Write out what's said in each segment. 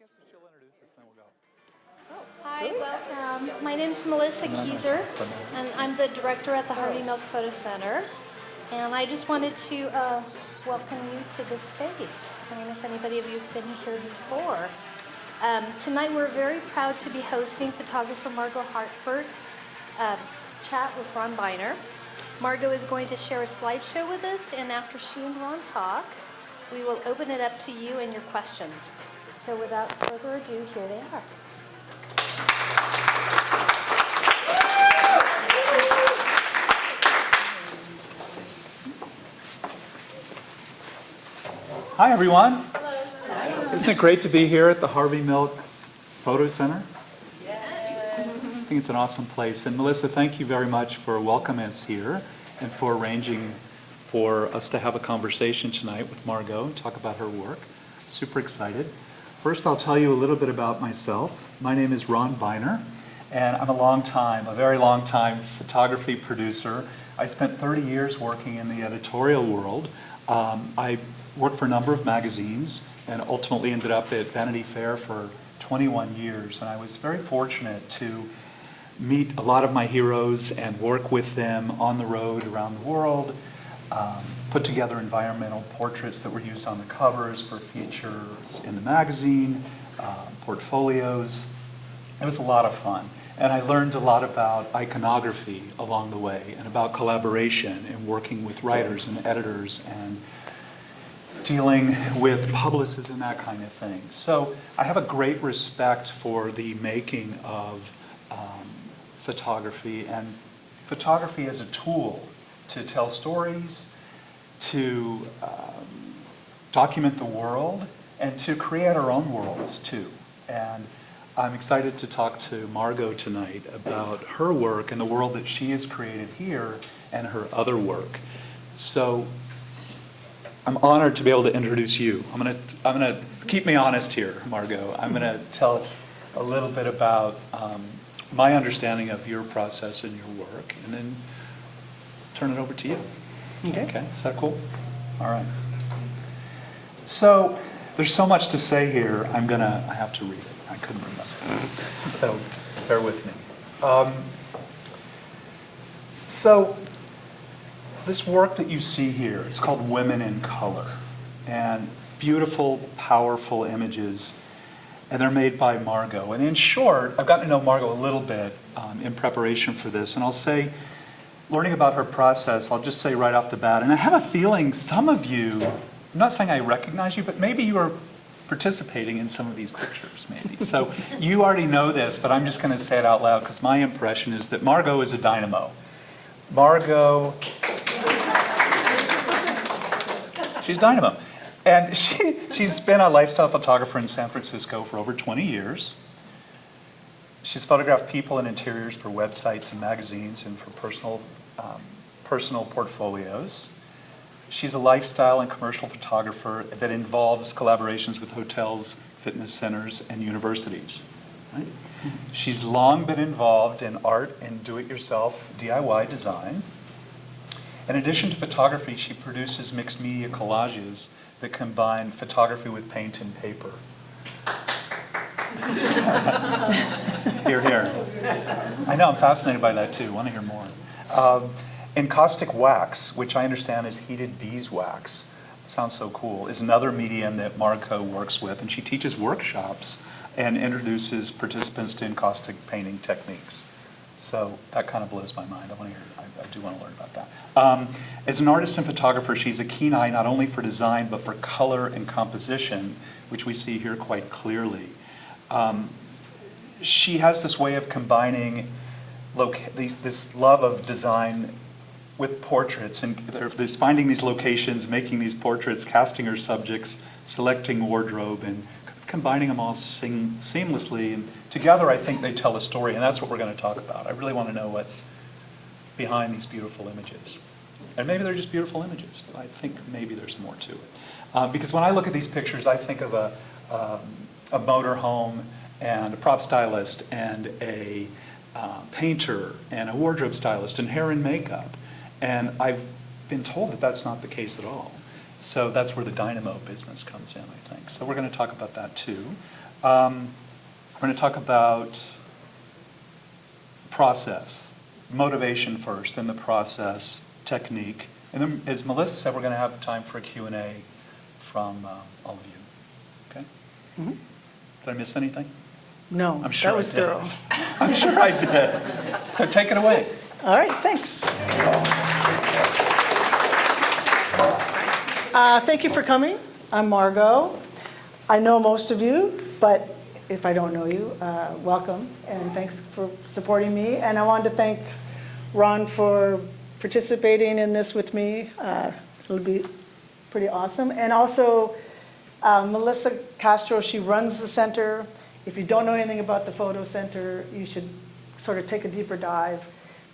guess she'll introduce us, and then we'll go. Hi, welcome. My name is Melissa Kieser, and I'm the director at the Harvey Milk Photo Center. And I just wanted to welcome you to this space. I don't know if anybody of you have been here before. Tonight we're very proud to be hosting photographer Margot Hartford chat with Ron Beinner. Margot is going to share a slideshow with us, and after she and Ron talk, we will open it up to you and your questions. So without further ado, here they are. Hi, everyone. Hello. Isn't it great to be here at the Harvey Milk Photo Center? Yes. I think it's an awesome place. And Melissa, thank you very much for welcoming us here and for arranging for us to have a conversation tonight with Margot and talk about her work. Super excited. First, I'll tell you a little bit about myself. My name is Ron Beinner, and I'm a very long time photography producer. I spent 30 years working in the editorial world. I worked for a number of magazines and ultimately ended up at Vanity Fair for 21 years. And I was very fortunate to meet a lot of my heroes and work with them on the road around the world, put together environmental portraits that were used on the covers for features in the magazine, portfolios. It was a lot of fun. And I learned a lot about iconography along the way and about collaboration and working with writers and editors and dealing with publicists and that kind of thing. So I have a great respect for the making of photography and photography as a tool to tell stories, to document the world, and to create our own worlds too. And I'm excited to talk to Margot tonight about her work and the world that she has created here and her other work. So I'm honored to be able to introduce you. I'm gonna keep me honest here, Margot. I'm gonna tell a little bit about my understanding of your process and your work, and then turn it over to you. Okay, is that cool? All right. So there's so much to say here. I have to read it. I couldn't remember. So bear with me. So this work that you see here, it's called Women in Color. And beautiful, powerful images. And they're made by Margot. And in short, I've gotten to know Margot a little bit in preparation for this. And I'll say, learning about her process, I'll just say right off the bat, and I have a feeling some of you, I'm not saying I recognize you, but maybe you are participating in some of these pictures, maybe. So you already know this, but I'm just going to say it out loud because my impression is that Margot is a dynamo. Margot, she's dynamo. And she's been a lifestyle photographer in San Francisco for over 20 years. She's photographed people and interiors for websites and magazines and for personal portfolios. She's a lifestyle and commercial photographer that involves collaborations with hotels, fitness centers, and universities. Right? She's long been involved in art and do-it-yourself DIY design. In addition to photography, she produces mixed media collages that combine photography with paint and paper. Hear, hear. I know, I'm fascinated by that too. Want to hear more. Encaustic wax, which I understand is heated beeswax, sounds so cool, is another medium that Margot works with, and she teaches workshops and introduces participants to encaustic painting techniques. So that kind of blows my mind. I do want to learn about that. As an artist and photographer, she's a keen eye not only for design, but for color and composition, which we see here quite clearly. She has this way of combining this love of design with portraits, and there's finding these locations, making these portraits, casting her subjects, selecting wardrobe, and combining them all seamlessly. And together, I think they tell a story, and that's what we're going to talk about. I really want to know what's behind these beautiful images. And maybe they're just beautiful images, but I think maybe there's more to it. Because when I look at these pictures, I think of a motorhome and a prop stylist and a painter and a wardrobe stylist and hair and makeup. And I've been told that that's not the case at all. So that's where the dynamo business comes in, I think. So we're going to talk about that too. We're going to talk about process, motivation first, then the process, technique. And then, as Melissa said, we're going to have time for a Q&A from all of you. Okay? Mm-hmm. Did I miss anything? No, I'm sure that was I did. thorough. I'm sure I did. So take it away. All right, thanks. Thank you for coming. I'm Margot. I know most of you, but if I don't know you, welcome, and thanks for supporting me. And I wanted to thank Ron for participating in this with me. It'll be pretty awesome. And also, Melissa Castro, she runs the center. If you don't know anything about the photo center, you should sort of take a deeper dive,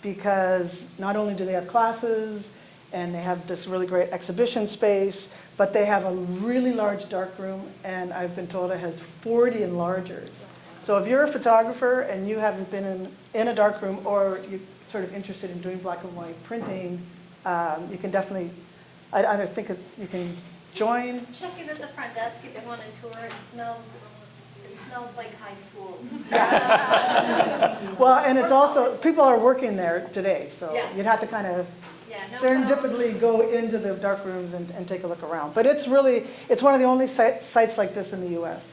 because not only do they have classes and they have this really great exhibition space, but they have a really large dark room, and I've been told it has 40 enlargers. So if you're a photographer and you haven't been in a dark room, or you're sort of interested in doing black and white printing, you can definitely, I think you can join. Check in at the front desk if you want a tour. It smells like high school. Well, and it's also, people are working there today, so Yeah. you'd have to kind of No serendipitously go into the dark rooms and take a look around. But it's one of the only sites like this in the US.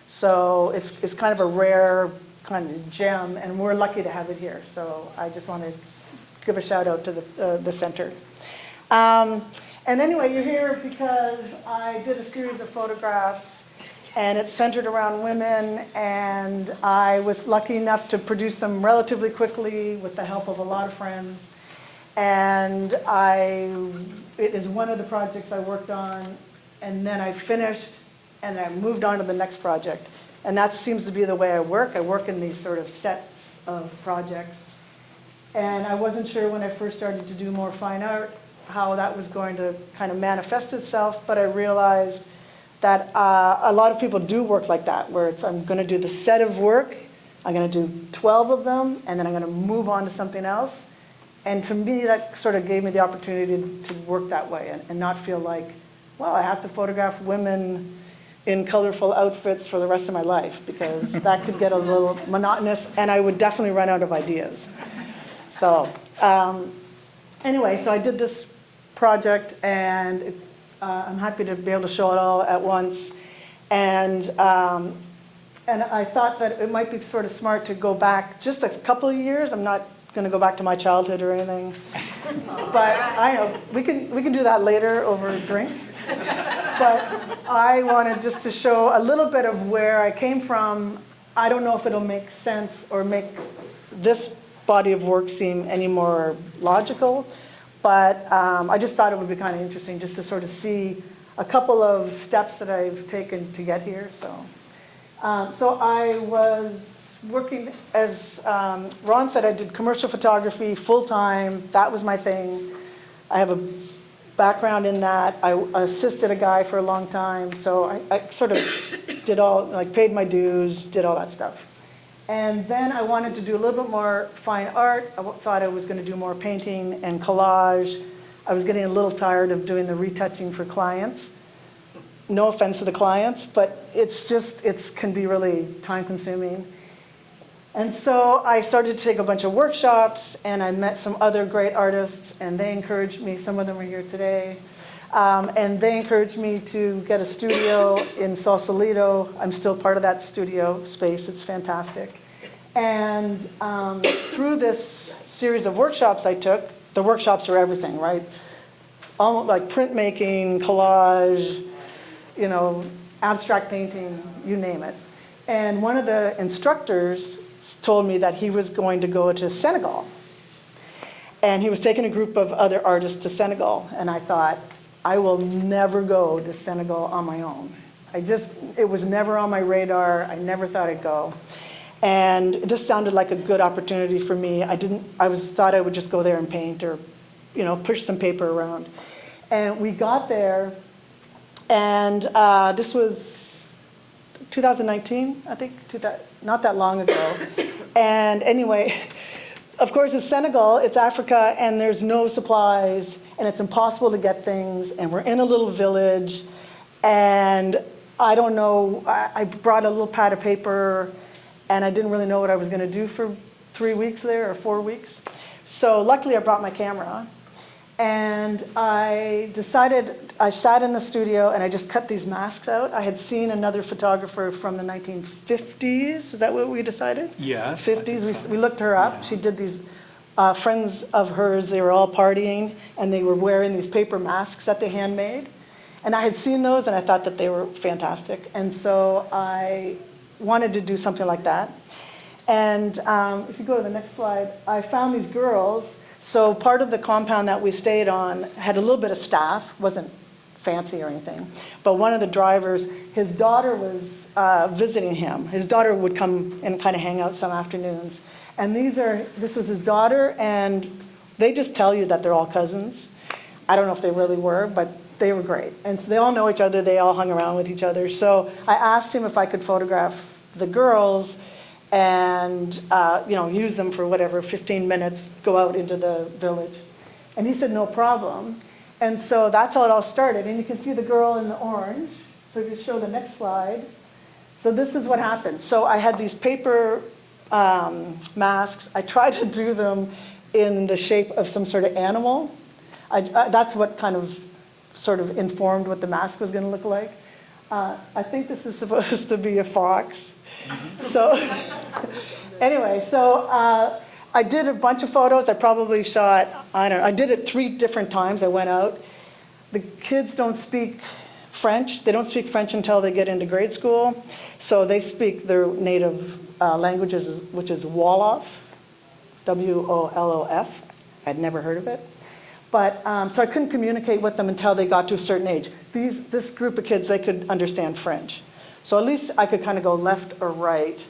So it's kind of a rare kind of gem, and we're lucky to have it here. So I just want to give a shout out to the center. And anyway, you're here because I did a series of photographs, and it's centered around women, and I was lucky enough to produce them relatively quickly with the help of a lot of friends. And it is one of the projects I worked on, and then I finished, and I moved on to the next project. And that seems to be the way I work. I work in these sort of sets of projects. And I wasn't sure when I first started to do more fine art how that was going to kind of manifest itself, but I realized that a lot of people do work like that, where I'm going to do the set of work, I'm going to do 12 of them, and then I'm going to move on to something else. And to me, that sort of gave me the opportunity to work that way and not feel like, well, I have to photograph women in colorful outfits for the rest of my life, because that could get a little monotonous, and I would definitely run out of ideas. So anyway, so I did this project, and I'm happy to be able to show it all at once. And I thought that it might be sort of smart to go back just a couple of years. I'm not going to go back to my childhood or anything, but I know we can do that later over drinks. But I wanted just to show a little bit of where I came from. I don't know if it'll make sense or make this body of work seem any more logical, but I just thought it would be kind of interesting just to sort of see a couple of steps that I've taken to get here. So I was working, as Ron said, I did commercial photography full-time. That was my thing. I have a background in that. I assisted a guy for a long time, so I sort of did paid my dues, did all that stuff. And then I wanted to do a little bit more fine art. I thought I was going to do more painting and collage. I was getting a little tired of doing the retouching for clients. No offense to the clients, but it can be really time-consuming. And so I started to take a bunch of workshops, and I met some other great artists, and they encouraged me. Some of them are here today. And they encouraged me to get a studio in Sausalito. I'm still part of that studio space. It's fantastic. And through this series of workshops I took, the workshops are everything, right? Almost like printmaking, collage, abstract painting, you name it. And one of the instructors told me that he was going to go to Senegal. And he was taking a group of other artists to Senegal. And I thought, I will never go to Senegal on my own. It was never on my radar. I never thought I'd go. And this sounded like a good opportunity for me. I thought I would just go there and paint or, push some paper around. And we got there, and this was 2019, I think, not that long ago. And anyway, of course, it's Senegal, it's Africa, and there's no supplies, and it's impossible to get things, and we're in a little village, and I don't know, I brought a little pad of paper, and I didn't really know what I was going to do for 3 weeks there, or 4 weeks. So luckily I brought my camera, and I decided, I sat in the studio and I just cut these masks out. I had seen another photographer from the 1950s, is that what we decided? Yes. I think 50s, so. we looked her up. Yeah. She did these friends of hers, they were all partying, and they were wearing these paper masks that they handmade. And I had seen those, and I thought that they were fantastic. And so I wanted to do something like that. And if you go to the next slide, I found these girls. So part of the compound that we stayed on had a little bit of staff, wasn't fancy or anything. But one of the drivers, his daughter was visiting him. His daughter would come and kind of hang out some afternoons. And this was his daughter, and they just tell you that they're all cousins. I don't know if they really were, but they were great. And so they all know each other, they all hung around with each other. So I asked him if I could photograph the girls and use them for whatever, 15 minutes, go out into the village. And he said, no problem. And so that's how it all started. And you can see the girl in the orange. So if you show the next slide. So this is what happened. So I had these paper masks. I tried to do them in the shape of some sort of animal. That's what kind of sort of informed what the mask was going to look like. I think this is supposed to be a fox. So anyway, so I did a bunch of photos. I probably shot, I did it 3 different times. I went out. The kids don't speak French. They don't speak French until they get into grade school. So they speak their native languages, which is Wolof, W-O-L-O-F. I'd never heard of it. But, so I couldn't communicate with them until they got to a certain age. This group of kids, they could understand French. So at least I could kind of go left or right,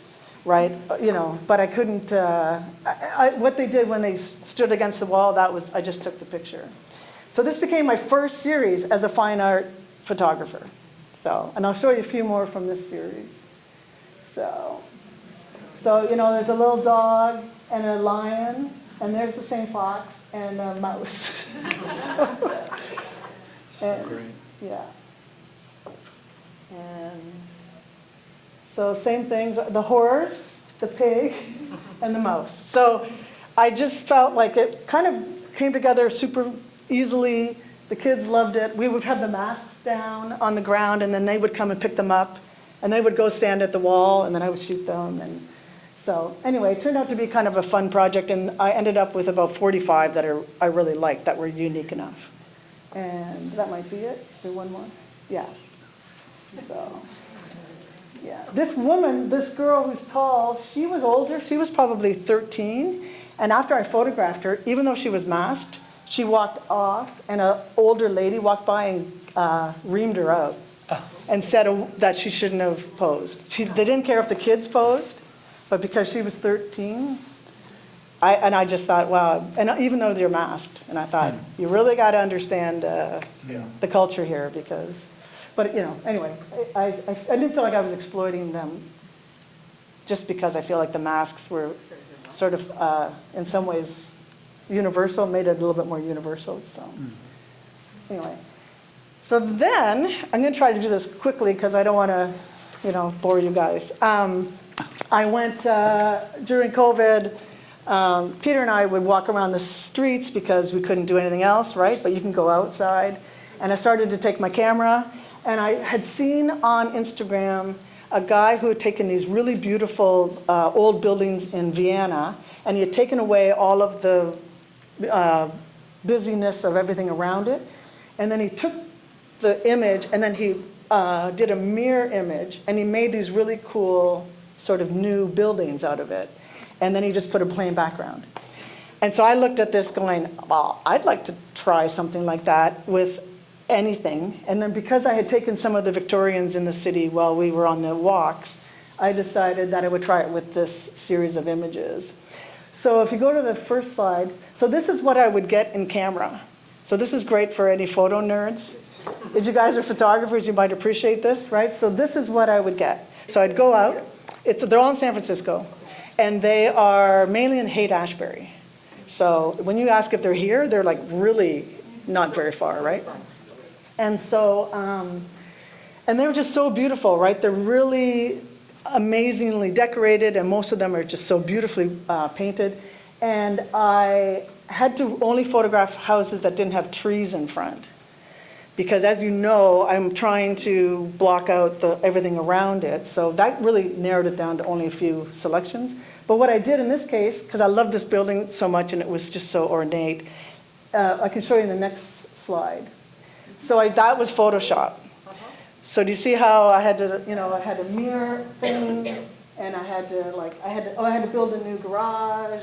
but I couldn't, what they did when they stood against the wall, I just took the picture. So this became my first series as a fine art photographer. So, and I'll show you a few more from this series. So there's a little dog and a lion, and there's the same fox and a mouse. So great. Yeah. And so same things, the horse, the pig, and the mouse. So I just felt like it kind of came together super easily. The kids loved it. We would have the masks down on the ground, and then they would come and pick them up, and they would go stand at the wall, and then I would shoot them. And so anyway, it turned out to be kind of a fun project, and I ended up with about 45 that I really liked, that were unique enough. And that might be it. Is there one more? Yeah. So, yeah. This woman, this girl who's tall, she was older. She was probably 13. And after I photographed her, even though she was masked, she walked off, and an older lady walked by and reamed her out and said that she shouldn't have posed. They didn't care if the kids posed, but because she was 13, I just thought, wow. And even though they're masked, and I thought, you really got to understand the culture here, but anyway, I didn't feel like I was exploiting them just because I feel like the masks were sort of, in some ways, universal, made it a little bit more universal. So anyway, so then I'm going to try to do this quickly because I don't want to, bore you guys. I went during COVID. Peter and I would walk around the streets because we couldn't do anything else, right? But you can go outside. And I started to take my camera, and I had seen on Instagram a guy who had taken these really beautiful old buildings in Vienna, and he had taken away all of the busyness of everything around it. And then he took the image, and then he did a mirror image, and he made these really cool sort of new buildings out of it. And then he just put a plain background. And so I looked at this going, well, I'd like to try something like that with anything. And then because I had taken some of the Victorians in the city while we were on the walks, I decided that I would try it with this series of images. So if you go to the first slide, so this is what I would get in camera. So this is great for any photo nerds. If you guys are photographers, you might appreciate this, right? So this is what I would get. So I'd go out. They're all in San Francisco. And they are mainly in Haight-Ashbury. So when you ask if they're here, they're like really not very far, right? And so, And they were just so beautiful, right? They're really amazingly decorated, and most of them are just so beautifully painted. And I had to only photograph houses that didn't have trees in front. Because as you know, I'm trying to block out everything around it. So that really narrowed it down to only a few selections. But what I did in this case, because I love this building so much and it was just so ornate, I can show you in the next slide. So that was Photoshop. So do you see how I had to, I had to mirror things, and I had to build a new garage.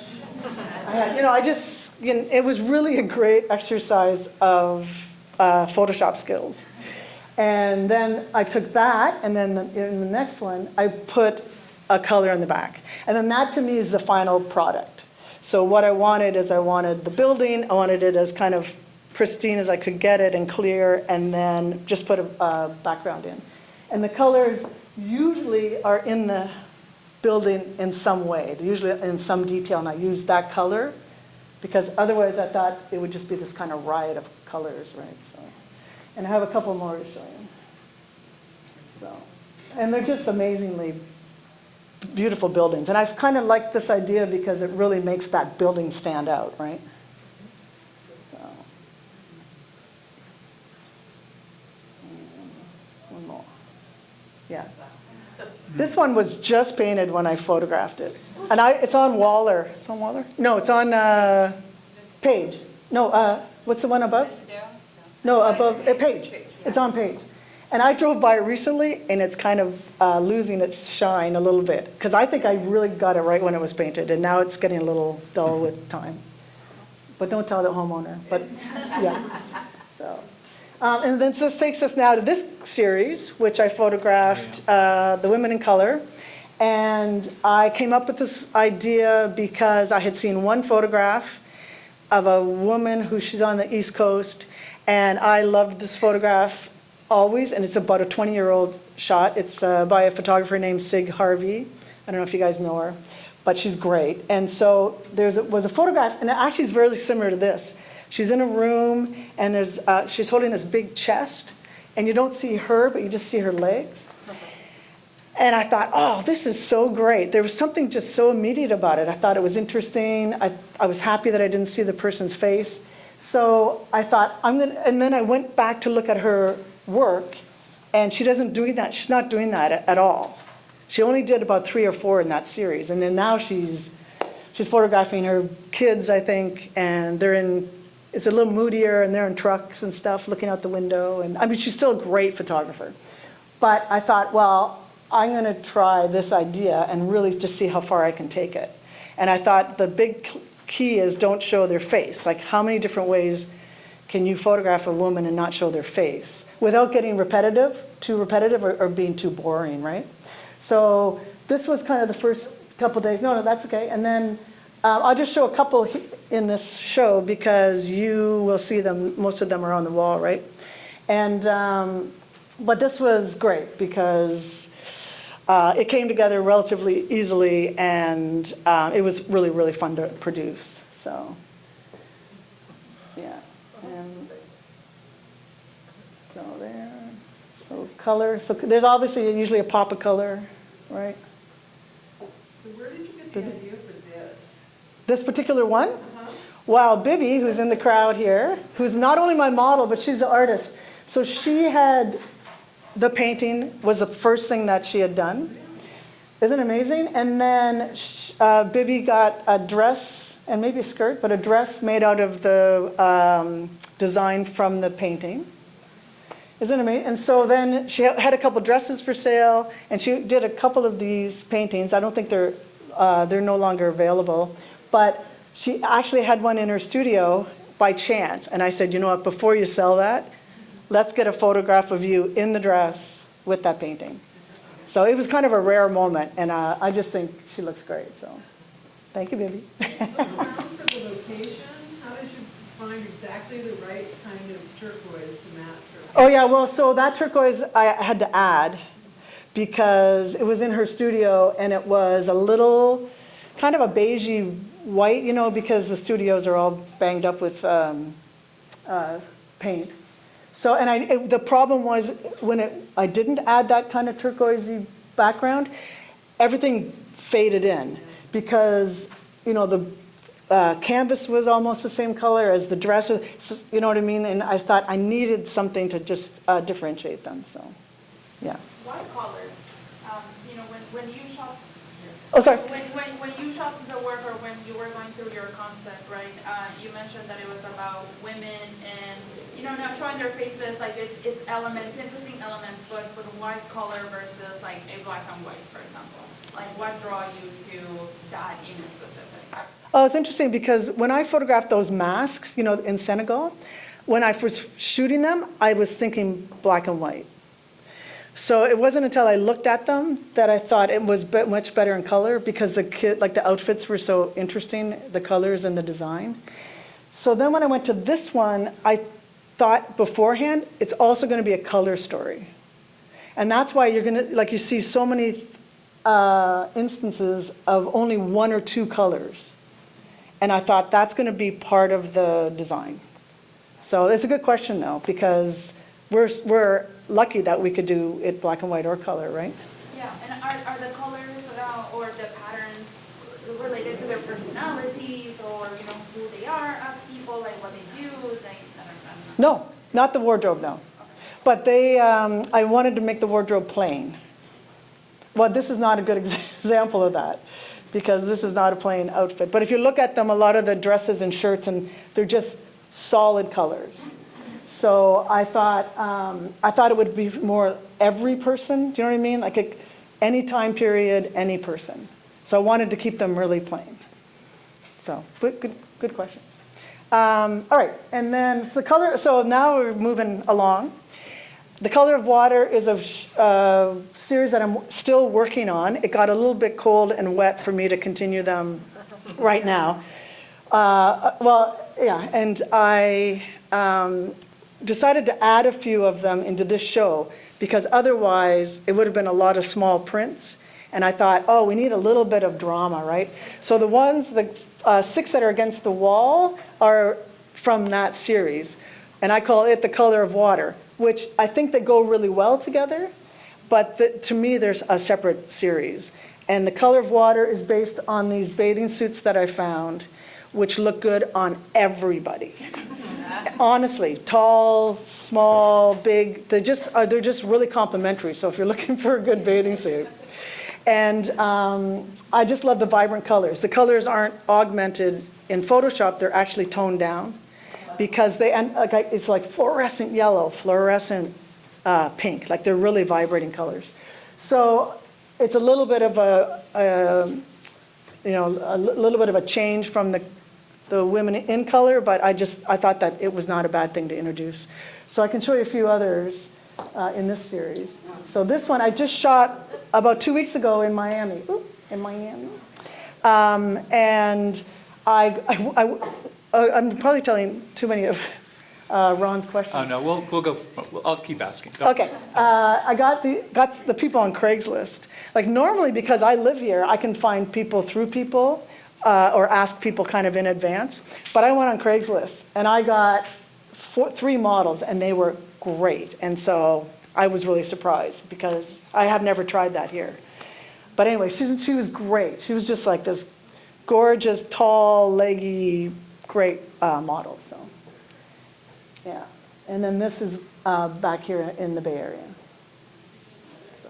It was really a great exercise of Photoshop skills. And then I took that, and then in the next one, I put a color in the back. And then that to me is the final product. So what I wanted is I wanted the building, I wanted it as kind of pristine as I could get it and clear, and then just put a background in. And the colors usually are in the building in some way. They're usually in some detail, and I used that color because otherwise I thought it would just be this kind of riot of colors, right? So, and I have a couple more to show you. So, and they're just amazingly beautiful buildings. And I've kind of liked this idea because it really makes that building stand out, right? So, one more. Yeah. This one was just painted when I photographed it. And it's on Waller. It's on Waller? No, it's on Page. No, what's the one above? No, above, Page. It's on Page. And I drove by recently, and it's kind of losing its shine a little bit. Because I think I really got it right when it was painted, and now it's getting a little dull with time. But don't tell the homeowner. But yeah. So, and then this takes us now to this series, which I photographed the women in color. And I came up with this idea because I had seen one photograph of a woman she's on the East Coast, and I loved this photograph always, and it's about a 20-year-old shot. It's by a photographer named Sig Harvey. I don't know if you guys know her, but she's great. And so was a photograph, and it actually is very similar to this. She's in a room, and she's holding this big chest, and you don't see her, but you just see her legs. And I thought, oh, this is so great. There was something just so immediate about it. I thought it was interesting. I was happy that I didn't see the person's face. So I thought, and then I went back to look at her work, and she doesn't do that. She's not doing that at all. She only did about 3 or 4 in that series. And then now she's photographing her kids, I think, and it's a little moodier, and they're in trucks and stuff, looking out the window. And I mean, she's still a great photographer. But I thought, well, I'm going to try this idea and really just see how far I can take it. And I thought the big key is don't show their face. Like, how many different ways can you photograph a woman and not show their face without getting too repetitive or being too boring, right? So this was kind of the first couple days. No, that's okay. And then I'll just show a couple in this show because you will see them. Most of them are on the wall, right? And but this was great because it came together relatively easily, and it was really, really fun to produce. So, yeah. And so there. So color. So there's obviously usually a pop of color, right? So where did you get the idea for this? This particular one? Well, Bibby, who's in the crowd here, who's not only my model, but she's the artist. So she had, the painting was the first thing that she had done. Isn't it amazing? And then Bibby got a dress, and maybe a skirt, but a dress made out of the design from the painting. Isn't it amazing? And so then she had a couple dresses for sale, and she did a couple of these paintings. I don't think they're no longer available, but she actually had one in her studio by chance. And I said, you know what, before you sell that, let's get a photograph of you in the dress with that painting. So it was kind of a rare moment, and I just think she looks great. So thank you, Bibby. For the location, how did you find exactly the right kind of turquoise to match her? Oh yeah, well, so that turquoise I had to add because it was in her studio, and it was a little kind of a beigey white, because the studios are all banged up with paint. So, and the problem was when I didn't add that kind of turquoisey background, everything faded in because, you know, the canvas was almost the same color as the dress, you know what I mean? And I thought I needed something to just differentiate them, so, yeah. What color? You know, when you shop, Oh, sorry. when you shop the work or when you were going through your concept, right? You mentioned that it was about women and, you know, not showing their faces, like it's elements, interesting elements, but for the white color versus like a black and white, for example. Like what draw you to that image specific? Oh, it's interesting because when I photographed those masks, you know, in Senegal, when I was shooting them, I was thinking black and white. So it wasn't until I looked at them that I thought it was much better in color because the outfits were so interesting, the colors and the design. So then when I went to this one, I thought beforehand, it's also going to be a color story. And that's why you're going to, like you see so many instances of only one or two colors. And I thought that's going to be part of the design. So it's a good question though, because we're lucky that we could do it black and white or color, right? Yeah, and are the colors or the patterns related to their personalities or, you know, who they are as people, like what they do? Like, I don't know. No, not the wardrobe, no. But I wanted to make the wardrobe plain. Well, this is not a good example of that because this is not a plain outfit. But if you look at them, a lot of the dresses and shirts, and they're just solid colors. So I thought it would be more every person, do you know what I mean? Like any time period, any person. So I wanted to keep them really plain. So good questions. All right, and then the color, so now we're moving along. The Color of Water is a series that I'm still working on. It got a little bit cold and wet for me to continue them right now. Well, yeah, and I decided to add a few of them into this show because otherwise it would have been a lot of small prints. And I thought, oh, we need a little bit of drama, right? So the ones, the 6 that are against the wall are from that series. And I call it The Color of Water, which I think they go really well together. But to me, there's a separate series. And The Color of Water is based on these bathing suits that I found, which look good on everybody. Honestly, tall, small, big, they're just really complimentary. So if you're looking for a good bathing suit. And I just love the vibrant colors. The colors aren't augmented in Photoshop, they're actually toned down because it's like fluorescent yellow, fluorescent pink, like they're really vibrating colors. So it's a little bit of a little bit of a change from the women in color, but I thought that it was not a bad thing to introduce. So I can show you a few others in this series. So this one I just shot about 2 weeks ago in Miami. And I'm probably telling too many of Ron's questions. Oh, no, we'll go, I'll keep asking. Go. Okay, I got the people on Craigslist. Like normally, because I live here, I can find people through people or ask people kind of in advance. But I went on Craigslist and I got 3 models and they were great. And so I was really surprised because I have never tried that here. But anyway, she was great. She was just like this gorgeous, tall, leggy, great model. So, yeah. And then this is back here in the Bay Area. So.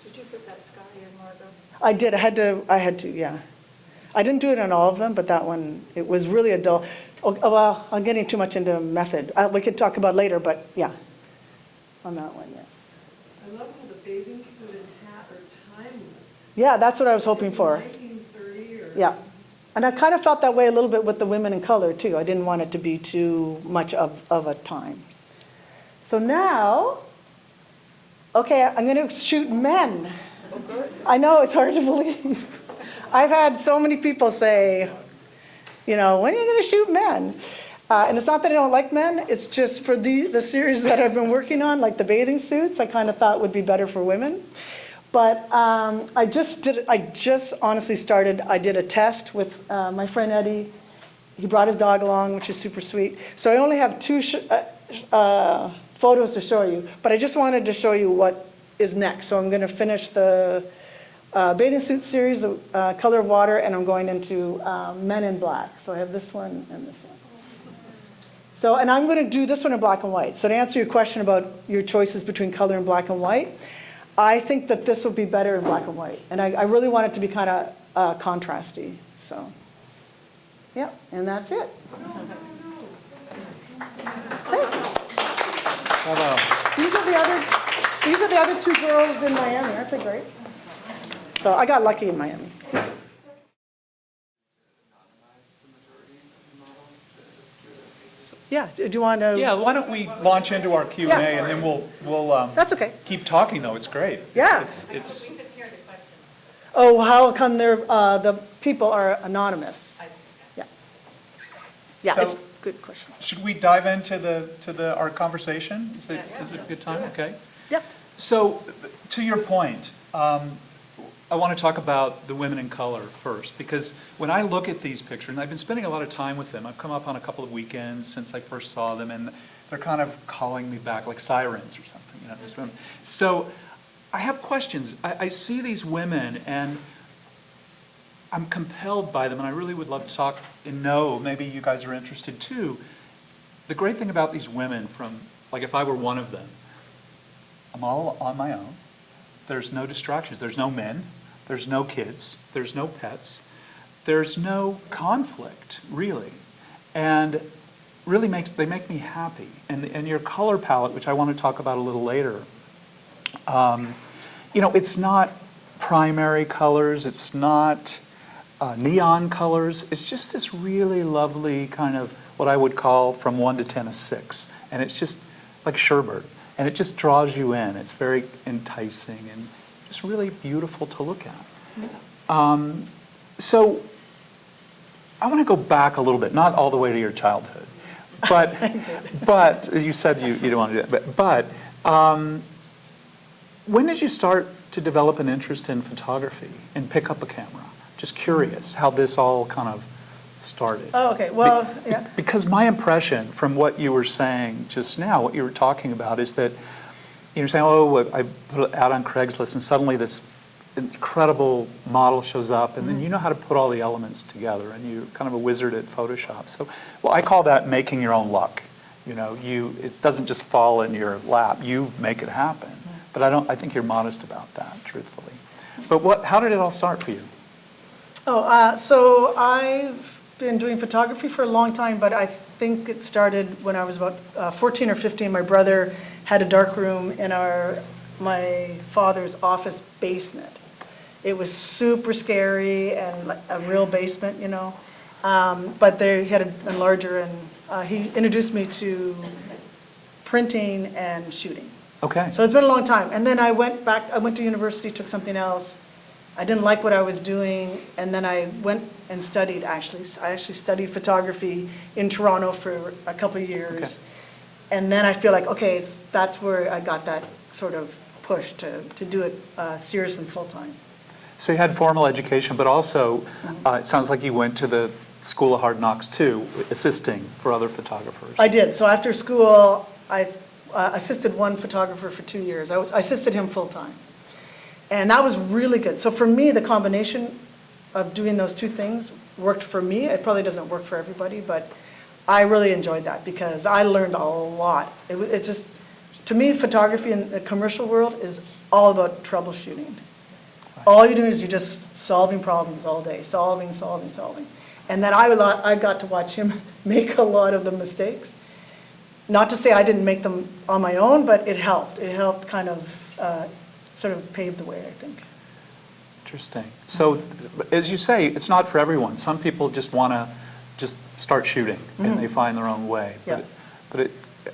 Did you put that sky in, Margot? I did. I had to. Yeah. I didn't do it on all of them, but that one, it was really a dull. Oh, well, I'm getting too much into method. We could talk about later, but yeah, on that one, yes. I love how the bathing suit and hat are timeless. Yeah, that's what I was hoping for. 1930 or... Yeah. And I kind of felt that way a little bit with the women in color, too. I didn't want it to be too much of a time. So now, okay, I'm going to shoot men. I know, it's hard to believe. I've had so many people say, when are you going to shoot men? And it's not that I don't like men, it's just for the series that I've been working on, like the bathing suits, I kind of thought would be better for women. But I just honestly started, I did a test with my friend Eddie he brought his dog along, which is super sweet. So I only have two photos to show you, but I just wanted to show you what is next. So I'm going to finish the bathing suit series, the Color of Water, and I'm going into Men in Black. So I have this one and this one. So, and I'm going to do this one in black and white. So to answer your question about your choices between color and black and white, I think that this will be better in black and white. And I really want it to be kind of contrasty. So, yeah, and that's it. These are the other two girls in Miami. Aren't they great? So I got lucky in Miami. Yeah, do you want to? Yeah, why don't we launch into our Q&A Yeah. and then we'll That's okay. keep talking though. It's great. Yeah. It's Oh, how come the people are anonymous? Yeah. Yeah, So- it's a good question. Should we dive into our conversation? Is it a good time? Okay. Yep. So, to your point, I want to talk about the women in color first, because when I look at these pictures, and I've been spending a lot of time with them, I've come up on a couple of weekends since I first saw them, and they're kind of calling me back like sirens or something, you know, these women. So, I have questions. I see these women, and I'm compelled by them, and I really would love to talk and know, maybe you guys are interested too. The great thing about these women like if I were one of them, I'm all on my own. There's no distractions. There's no men. There's no kids. There's no pets. There's no conflict, really. And really they make me happy. And your color palette, which I want to talk about a little later, it's not primary colors. It's not neon colors. It's just this really lovely kind of what I would call from 1 to 10 a 6. And it's just like sherbet. And it just draws you in. It's very enticing and just really beautiful to look at. So I want to go back a little bit, not all the way to your childhood, but you said you don't want to do that. But when did you start to develop an interest in photography and pick up a camera? Just curious how this all kind of started. Oh, okay. Well, yeah. Because my impression from what you were saying just now, what you were talking about, is that you're saying, oh, I put it out on Craigslist and suddenly this incredible model shows up, and then you know how to put all the elements together, and you're kind of a wizard at Photoshop. So, well, I call that making your own luck. It doesn't just fall in your lap. You make it happen. But I think you're modest about that, truthfully. But how did it all start for you? So I've been doing photography for a long time, but I think it started when I was about 14 or 15. My brother had a darkroom in my father's office basement. It was super scary and like a real basement, but he had a larger, and he introduced me to printing and shooting. Okay. So it's been a long time. And then I went to university, took something else. I didn't like what I was doing, and then I went and studied, actually. I actually studied photography in Toronto for a couple of years. Okay. And then I feel like, okay, that's where I got that sort of push to do it seriously full-time. So you had formal education, but also it sounds like you went to the School of Hard Knocks too, assisting for other photographers. I did. So after school, I assisted one photographer for 2 years. I assisted him full-time. And that was really good. So for me, the combination of doing those two things worked for me. It probably doesn't work for everybody, but I really enjoyed that because I learned a lot. It's just, to me, photography in the commercial world is all about troubleshooting. All you do is you're just solving problems all day, solving. And then I got to watch him make a lot of the mistakes. Not to say I didn't make them on my own, but it helped. It helped kind of sort of pave the way, I think. Interesting. So, as you say, it's not for everyone. Some people just want to just start shooting, and they find their own way. Yeah. But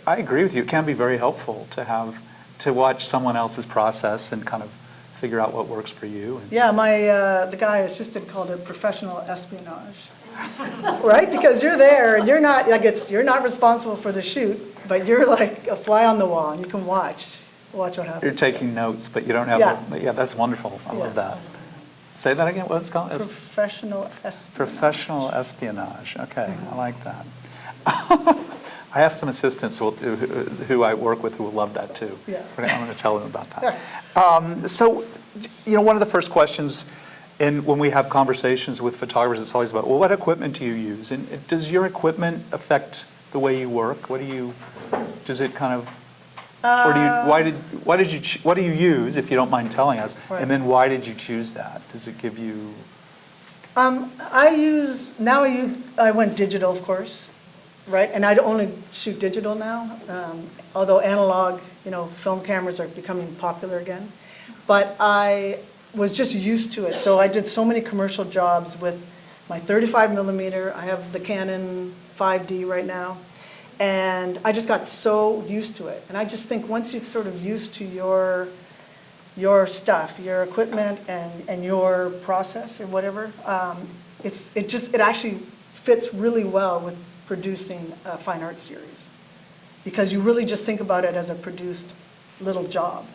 I agree with you. It can be very helpful to watch someone else's process and kind of figure out what works for you. Yeah, the guy I assisted called it professional espionage. Right? Because you're there, and you're not responsible for the shoot, but you're like a fly on the wall, and you can watch what happens. You're taking notes, but you don't have. Yeah. Yeah, that's wonderful. I love that. Say that again, what's it called? Professional espionage. Professional espionage, okay, I like that. I have some assistants who I work with who will love that too. Yeah. I'm going to tell them about that. So, one of the first questions when we have conversations with photographers, it's always about, well, what equipment do you use? And does your equipment affect the way you work? Does it kind of, or what do you use, if you don't mind telling us? Right. And then why did you choose that? Does it give you? I went digital, of course, right? And I only shoot digital now, although analog, film cameras are becoming popular again. But I was just used to it. So I did so many commercial jobs with my 35 millimeter. I have the Canon 5D right now. And I just got so used to it. And I just think once you're sort of used to your stuff, your equipment and your process or whatever, it actually fits really well with producing a fine art series. Because you really just think about it as a produced little job.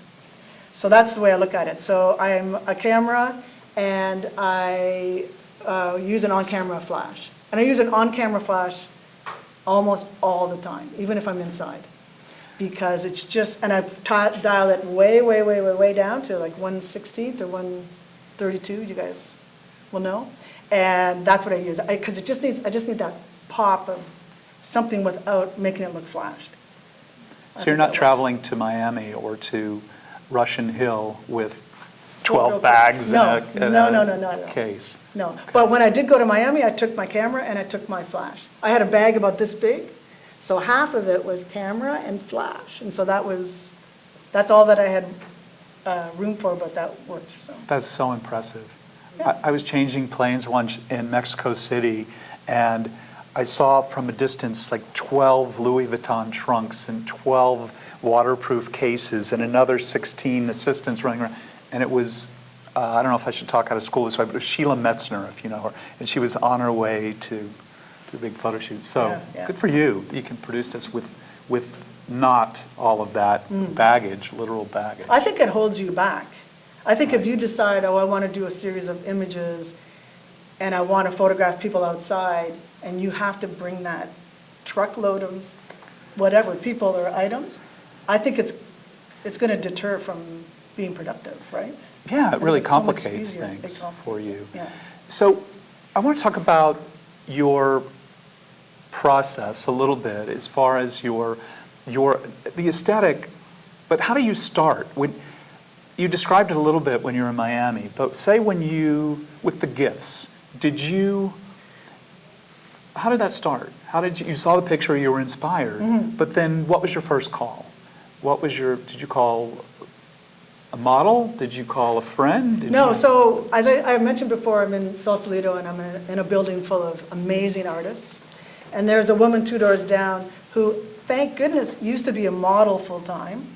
So that's the way I look at it. So I'm a camera and I use an on-camera flash. And I use an on-camera flash almost all the time, even if I'm inside. Because it's just, and I dial it way down to like 1/16 or 1/32, you guys will know. And that's what I use, because I just need that pop of something without making it look flashed. So you're not traveling to Miami or to Russian Hill with 12 bags in a case? No, but when I did go to Miami, I took my camera and I took my flash. I had a bag about this big, so half of it was camera and flash. And so that's all that I had room for, but that worked. So. That's so impressive. Yeah. I was changing planes once in Mexico City, and I saw from a distance like 12 Louis Vuitton trunks and 12 waterproof cases and another 16 assistants running around. And it was, I don't know if I should talk out of school this way, but it was Sheila Metzner, if you know her. And she was on her way to a big photo shoot. So Yeah. good for you. You can produce this with not all of that baggage, literal baggage. I think it holds you back. I think if you decide, I want to do a series of images and I want to photograph people outside, and you have to bring that truckload of whatever, people or items, I think it's going to deter from being productive, right? Yeah, it really It's so much complicates easier. It things complicates for it, you. yeah. So I want to talk about your process a little bit as far as the aesthetic, but how do you start? When you described it a little bit when you were in Miami, but say with the gifts, how did that start? You saw the picture, you were inspired, but then what was your first call? Did you call a model? Did you call a friend? So as I mentioned before, I'm in Sausalito and I'm in a building full of amazing artists. And there's a woman 2 doors down who, thank goodness, used to be a model full time.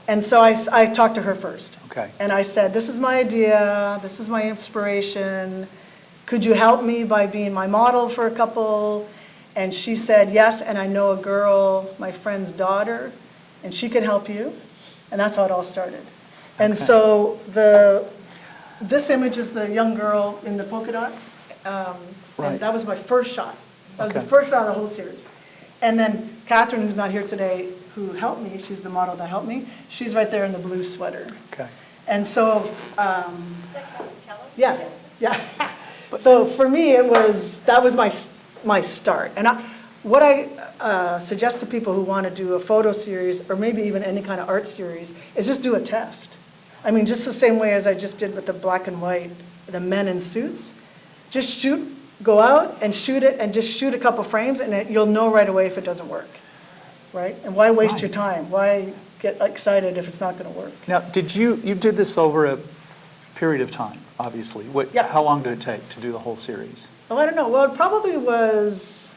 And so I talked to her first. Okay. And I said, this is my idea, this is my inspiration. Could you help me by being my model for a couple? And she said, yes, and I know a girl, my friend's daughter, and she can help you. And that's how it all started. And Okay. so this image is the young girl in the polka dot. Right. And that was my first shot. That was the Okay. first shot of the whole series. And then Catherine, who's not here today, who helped me, she's the model that helped me, she's right there in the blue sweater. Okay. And so, yeah. So for me, that was my start. And what I suggest to people who want to do a photo series, or maybe even any kind of art series, is just do a test. I mean, just the same way as I just did with the black and white, the men in suits. Just shoot, go out and shoot it, and just shoot a couple frames, and you'll know right away if it doesn't work, right? And why waste your time? Why get excited if it's not going to work? Now, you did this over a period of time, obviously. Yeah. How long did it take to do the whole series? Oh, I don't know. Well, it probably was,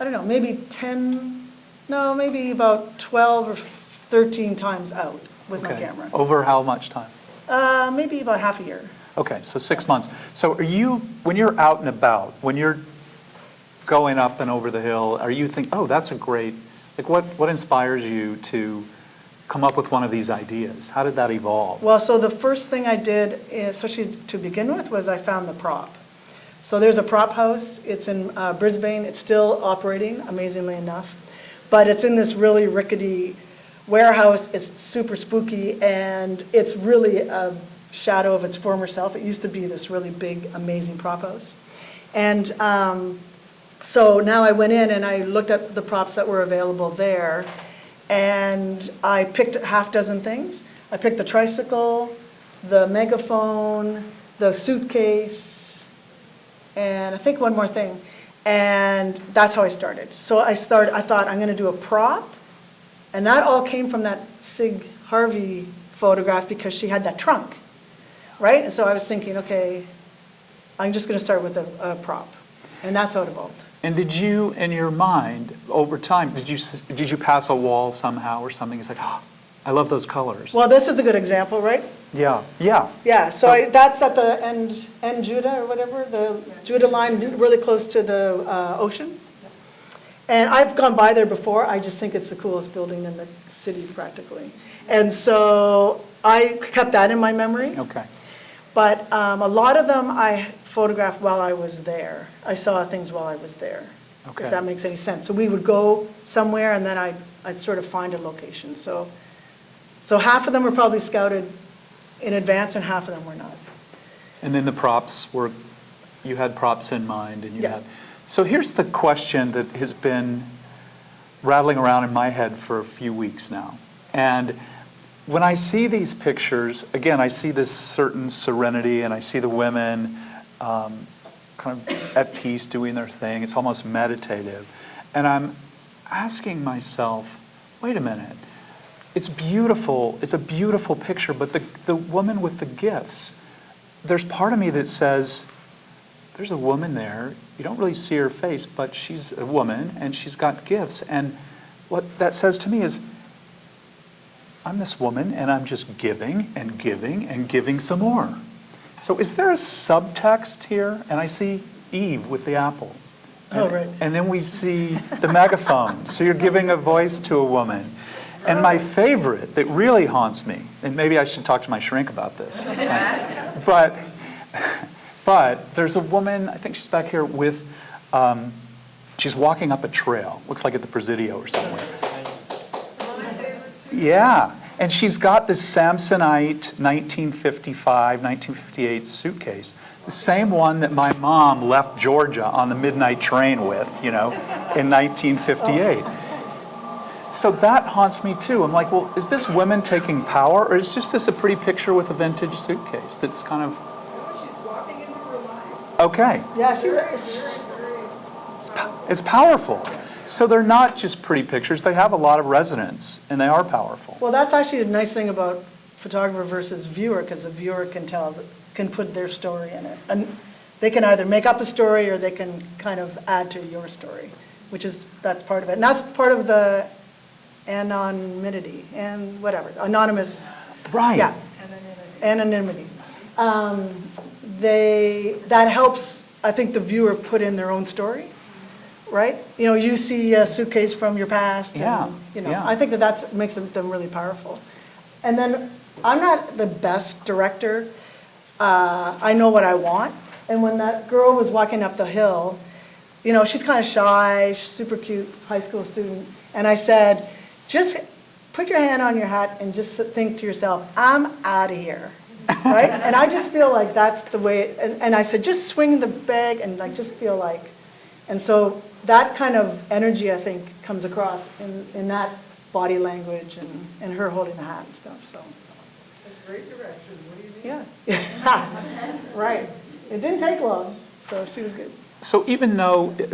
I don't know, maybe maybe about 12 or 13 times out with my Okay. camera. Over how much time? Maybe about half a year. Okay, so 6 months. So when you're out and about, when you're going up and over the hill, are you thinking, oh, that's a great, like what inspires you to come up with one of these ideas? How did that evolve? Well, so the first thing I did, especially to begin with, was I found the prop. So there's a prop house. It's in Brisbane. It's still operating, amazingly enough. But it's in this really rickety warehouse. It's super spooky, and it's really a shadow of its former self. It used to be this really big, amazing prop house. And so now I went in and I looked at the props that were available there, and I picked a half dozen things. I picked the tricycle, the megaphone, the suitcase, and I think one more thing. And that's how I started. So I thought I'm gonna do a prop, and that all came from that Sig Harvey photograph because she had that trunk, right? And so I was thinking, okay, I'm just gonna start with a prop. And that's how it evolved. And did you, in your mind, over time, did you pass a wall somehow or something? It's like, oh, I love those colors. Well, this is a good example, right? Yeah, yeah. Yeah, so that's at the end Judah or whatever, the Judah line, really close to the ocean. And I've gone by there before. I just think it's the coolest building in the city practically. And so I kept that in my memory. Okay. But a lot of them I photographed while I was there. I saw things while I was there, Okay. if that makes any sense. So we would go somewhere and then I'd sort of find a location. So half of them were probably scouted in advance and half of them were not. And then the props were, you had props in mind and you Yeah. had. So here's the question that has been rattling around in my head for a few weeks now. And when I see these pictures, again, I see this certain serenity and I see the women kind of at peace doing their thing. It's almost meditative. And I'm asking myself, wait a minute. It's beautiful. It's a beautiful picture, but the woman with the gifts, there's part of me that says, there's a woman there. You don't really see her face, but she's a woman and she's got gifts. And what that says to me is, I'm this woman and I'm just giving and giving and giving some more. So is there a subtext here? And I see Eve with the apple. Oh, right. And then we see the megaphone. So you're giving a voice to a woman. And my favorite that really haunts me, and maybe I should talk to my shrink about this, but there's a woman, I think she's back here with, she's walking up a trail, looks like at the Presidio or somewhere. Yeah, and she's got this Samsonite 1955, 1958 suitcase, the same one that my mom left Georgia on the midnight train with, in 1958. So that haunts me too. I'm like, well, is this women taking power, or is just this a pretty picture with a vintage suitcase that's kind of... She's walking into her life. Okay, Yeah, it's powerful. So they're not just pretty pictures, they have a lot of resonance, and they are powerful. well, that's actually a nice thing about photographer versus viewer, because the viewer can put their story in it. And they can either make up a story or they can kind of add to your story, that's part of it. And that's part of the anonymity and whatever, anonymous. Right. Yeah, anonymity. That helps, I think, the viewer put in their own story, right? You see a suitcase from your past, Yeah, and, yeah. I think that makes them really powerful. And then I'm not the best director. I know what I want. And when that girl was walking up the hill, she's kind of shy, she's super cute, high school student. And I said, just put your hand on your hat and just think to yourself, I'm out of here, right? And I just feel like that's the way, and I said, just swing the bag and just feel like, and so that kind of energy, I think, comes across in that body language and her holding the hat and stuff, so. That's great direction, what do you mean? Yeah, right. It didn't take long, so she was good. So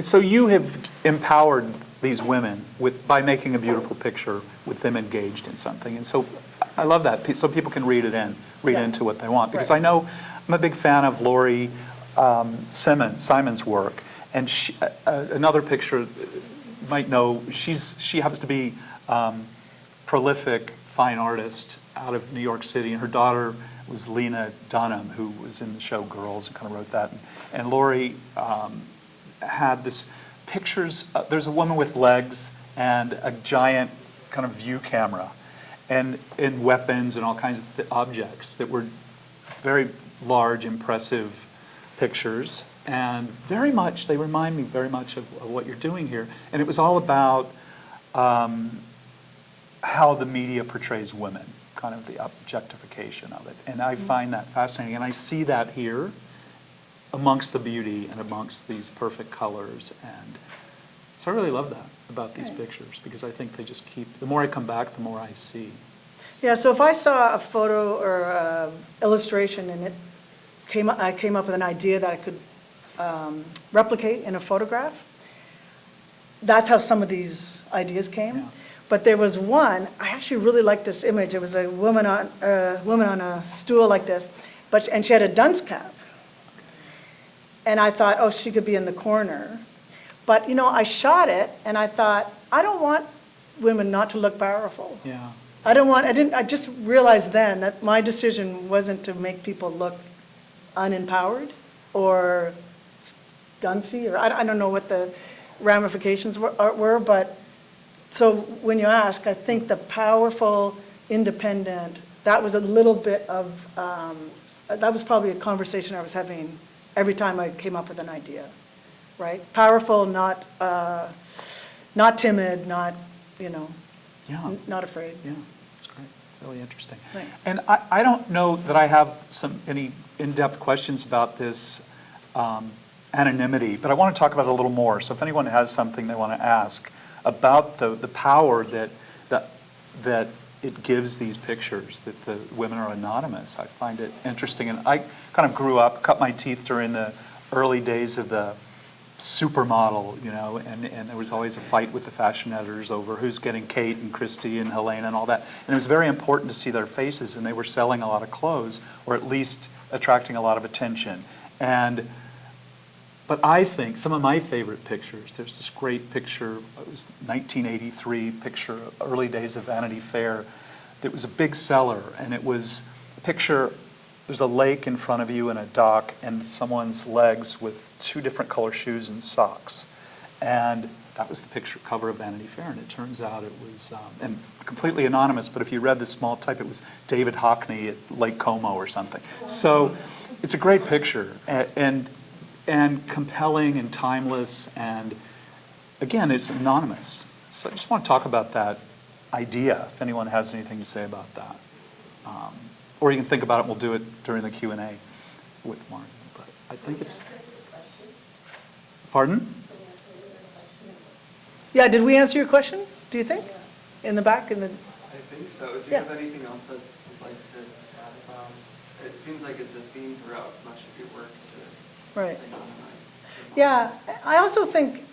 so you have empowered these women by making a beautiful picture with them engaged in something. And so I love that, so people can read into what they want. Because Right. I know I'm a big fan of Laurie Simon's work. And another picture, you might know, she happens to be prolific fine artist out of New York City, and her daughter was Lena Dunham, who was in the show Girls and kind of wrote that. And Laurie had this pictures, there's a woman with legs and a giant kind of view camera. and weapons and all kinds of objects that were very large, impressive pictures, and they remind me very much of what you're doing here. And it was all about how the media portrays women, kind of the objectification of it. And I find that fascinating, and I see that here amongst the beauty and amongst these perfect colors. And so I really love that about these pictures, because I think they just the more I come back, the more I see. Yeah, so if I saw a photo or a illustration and I came up with an idea that I could replicate in a photograph, that's how some of these ideas came. Yeah. But there was one, I actually really liked this image. It was a woman on a stool like this, and she had a dunce cap. And I thought, oh, she could be in the corner. But, I shot it, and I thought, I don't want women not to look powerful. Yeah. I just realized then that my decision wasn't to make people look unempowered or duncy, or I don't know what the ramifications were, but so when you ask, I think the powerful, independent, that was a little bit of, that was probably a conversation I was having every time I came up with an idea, right? Powerful, not timid, not, Yeah. not afraid. Yeah, that's great. Really interesting. Thanks. And I don't know that I have any in-depth questions about this anonymity, but I want to talk about it a little more. So if anyone has something they want to ask about the power that it gives these pictures, that the women are anonymous, I find it interesting. And I kind of grew up, cut my teeth during the early days of the supermodel, and there was always a fight with the fashion editors over who's getting Kate and Christy and Helena and all that. And it was very important to see their faces, and they were selling a lot of clothes, or at least attracting a lot of attention. But I think some of my favorite pictures, there's this great picture, it was 1983 picture, early days of Vanity Fair, that was a big seller, and it was a picture, there's a lake in front of you and a dock and someone's legs with 2 different color shoes and socks. And that was the picture cover of Vanity Fair, and it turns out it was, and completely anonymous, but if you read the small type, it was David Hockney at Lake Como or something. So it's a great picture, and compelling and timeless, and again, it's anonymous. So I just want to talk about that idea, if anyone has anything to say about that. Or you can think about it, and we'll do it during the Q&A with Mark. But I think it's... Pardon? Yeah, did we answer your question, do you think? In the back, in the... I think so. Do you Yeah. have anything else that you'd like to add about? It seems like it's a theme throughout much of your work to Right. anonymize. Yeah, I also think,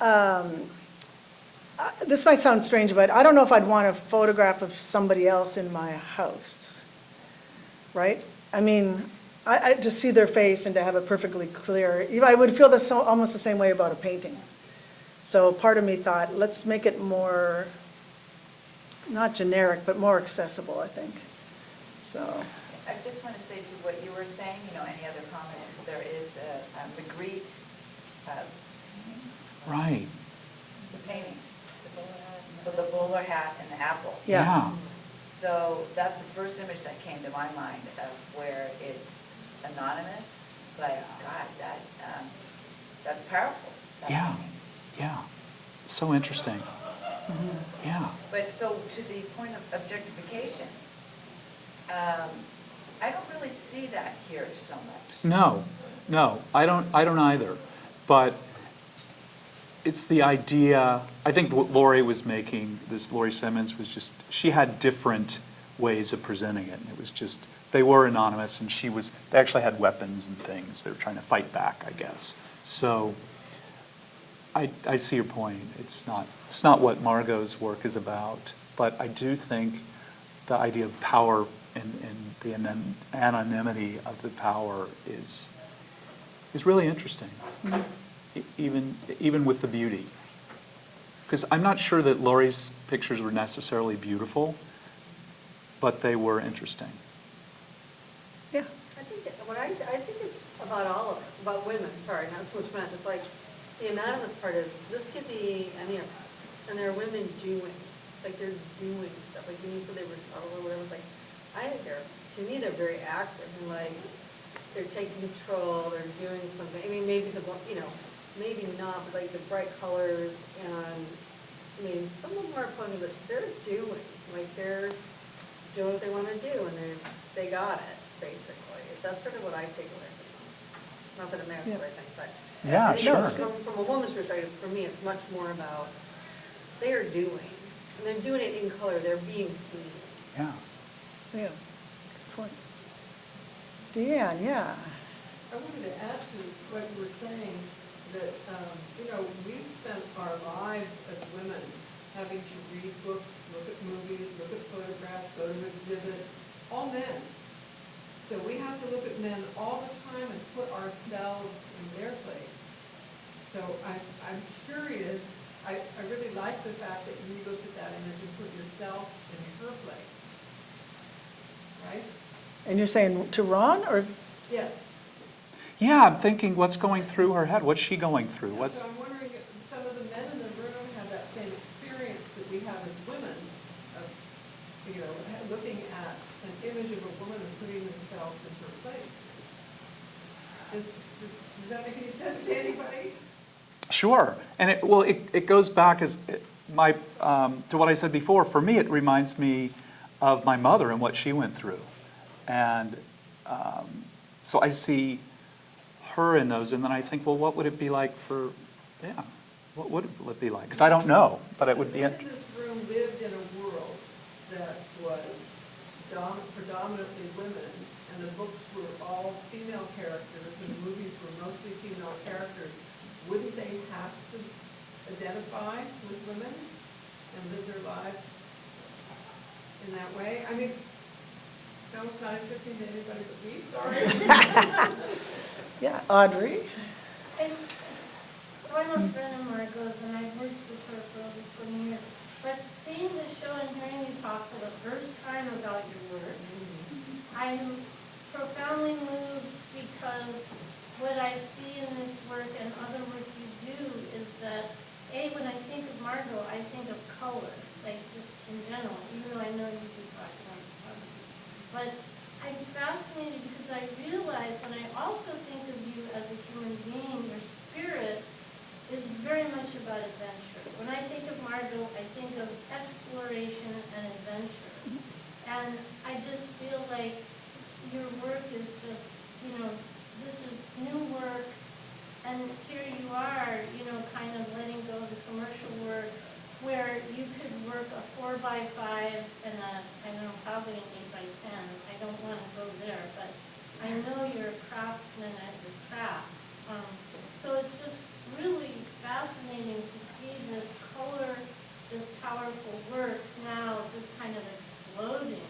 this might sound strange, but I don't know if I'd want a photograph of somebody else in my house, right? I mean, I just see their face and to have it perfectly clear. I would feel almost the same way about a painting. So part of me thought, let's make it more, not generic, but more accessible, I think. So, I just want to say to what you were saying, any other comments? There is a Magritte Right. the painting, the bowler hat and the apple. yeah. So that's the first image that came to my mind of where it's anonymous, but God, that's powerful. that Yeah. painting. Yeah. So interesting. Yeah. But so to the point of objectification, I don't really see that here so much. No, I don't either. But it's the idea, I think what Laurie was making, Laurie Simmons was just, she had different ways of presenting it. And it was just, they were anonymous, and they actually had weapons and things. They were trying to fight back, I guess. So I see your point. It's not what Margot's work is about, but I do think the idea of power and the anonymity of the power is really interesting, even with the beauty. Because I'm not sure that Laurie's pictures were necessarily beautiful, but they were interesting. Yeah. I think it's about all of us, about women, sorry, not so much men. It's like, the anonymous part is, this could be any of us, and there are women doing like they're doing stuff. Like when you said they were subtle or whatever, I was like, I think to me, they're very active and like, they're taking control, they're doing something. I mean, maybe maybe not, but like the bright colors and, I mean, some of them are fun, but they're doing, like they're doing what they want to do and they got it, basically. That's sort of what I take away from them. Not that it matters what I think, but. Yeah, I think sure. it's from a woman's perspective, for me, it's much more about they are doing, and they're doing it in color, they're being seen. Yeah. Yeah. Good point. Deanne, yeah. I wanted to add to what you were saying, that, we've spent our lives as women having to read books, look at movies, look at photographs, go to exhibits, all men. So we have to look at men all the time and put ourselves in their place. So I'm curious, I really like the fact that you looked at that image and put yourself in her place, right? And you're saying to Ron, or? Yes. Yeah, I'm thinking what's going through her head. What's she going through? What's So I'm wondering if some of the men in the room have that same experience that we have as women of, looking at an image of a woman and putting themselves in her place. Does that make any sense to anybody? Sure, and it goes back as to what I said before. For me, it reminds me of my mother and what she went through, and so I see her in those, and then I think, well, what would it be like for, what would it be like? Because I don't know, but it would be. Men in this room lived in a world that was predominantly women, and the books were all female characters, and the movies were mostly female characters. Wouldn't they have to identify with women and live their lives in that way? I mean, that was not interesting to anybody but me, sorry. Yeah, Audrey? So I'm a friend of Margot's, and I've worked with her for over 20 years. But seeing the show and hearing you talk for the first time about your work, I'm profoundly moved because what I see in this work and other work you do is that, when I think of Margot, I think of color, like just in general, even though I know you do talk about photography. But I'm fascinated because I realize when I also think of you as a human being, your spirit is very much about adventure. When I think of Margot, I think of exploration and adventure. And I just feel like your work is just, this is new work, and here you are, kind of letting go of the commercial work, where you could work a 4x5 and probably an 8x10. I don't want to go there, but I know you're a craftsman at your craft. So it's just really fascinating to see this color, this powerful work now just kind of exploding,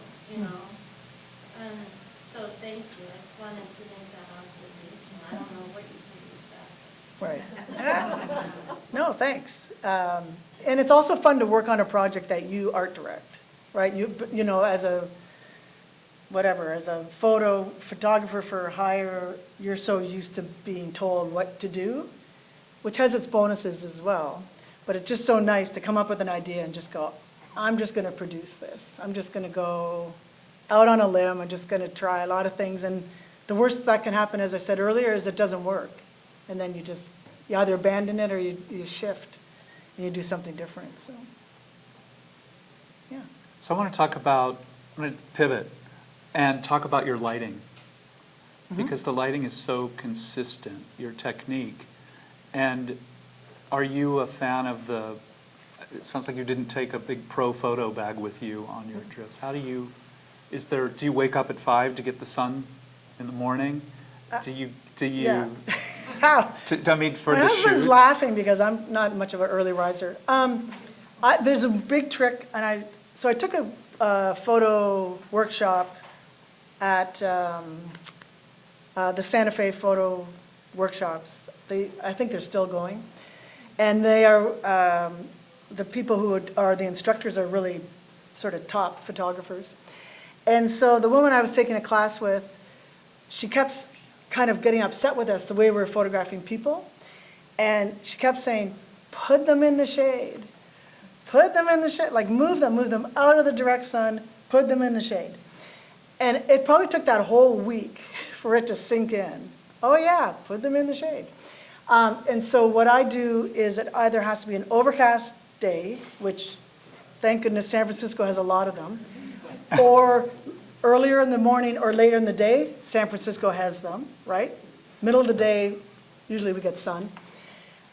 And so thank you. I just wanted to make that observation. I don't know what you think of that. Right. No, thanks. And it's also fun to work on a project that you art direct, right? As a photographer for hire, you're so used to being told what to do, which has its bonuses as well. But it's just so nice to come up with an idea and just go, I'm just going to produce this. I'm just going to go out on a limb. I'm just going to try a lot of things. And the worst that can happen, as I said earlier, is it doesn't work. And then you either abandon it or you shift and you do something different. So, yeah. So I want to pivot and talk about your lighting, because the lighting is so consistent, your technique. And are you a fan of it sounds like you didn't take a big pro photo bag with you on your trips. Do you wake up at 5 to get the sun in the morning? Yeah. For My the husband's shoot? laughing because I'm not much of an early riser. There's a big trick, and I took a photo workshop at the Santa Fe photo workshops. I think they're still going, and they are the people who are the instructors are really sort of top photographers. And so the woman I was taking a class with, she kept kind of getting upset with us the way we were photographing people. And she kept saying, put them in the shade. put them in the shade, like move them out of the direct sun, put them in the shade. And it probably took that whole week for it to sink in. Oh yeah, put them in the shade. And so what I do is it either has to be an overcast day, which thank goodness San Francisco has a lot of them, or earlier in the morning or later in the day, San Francisco has them, right? Middle of the day, usually we get sun.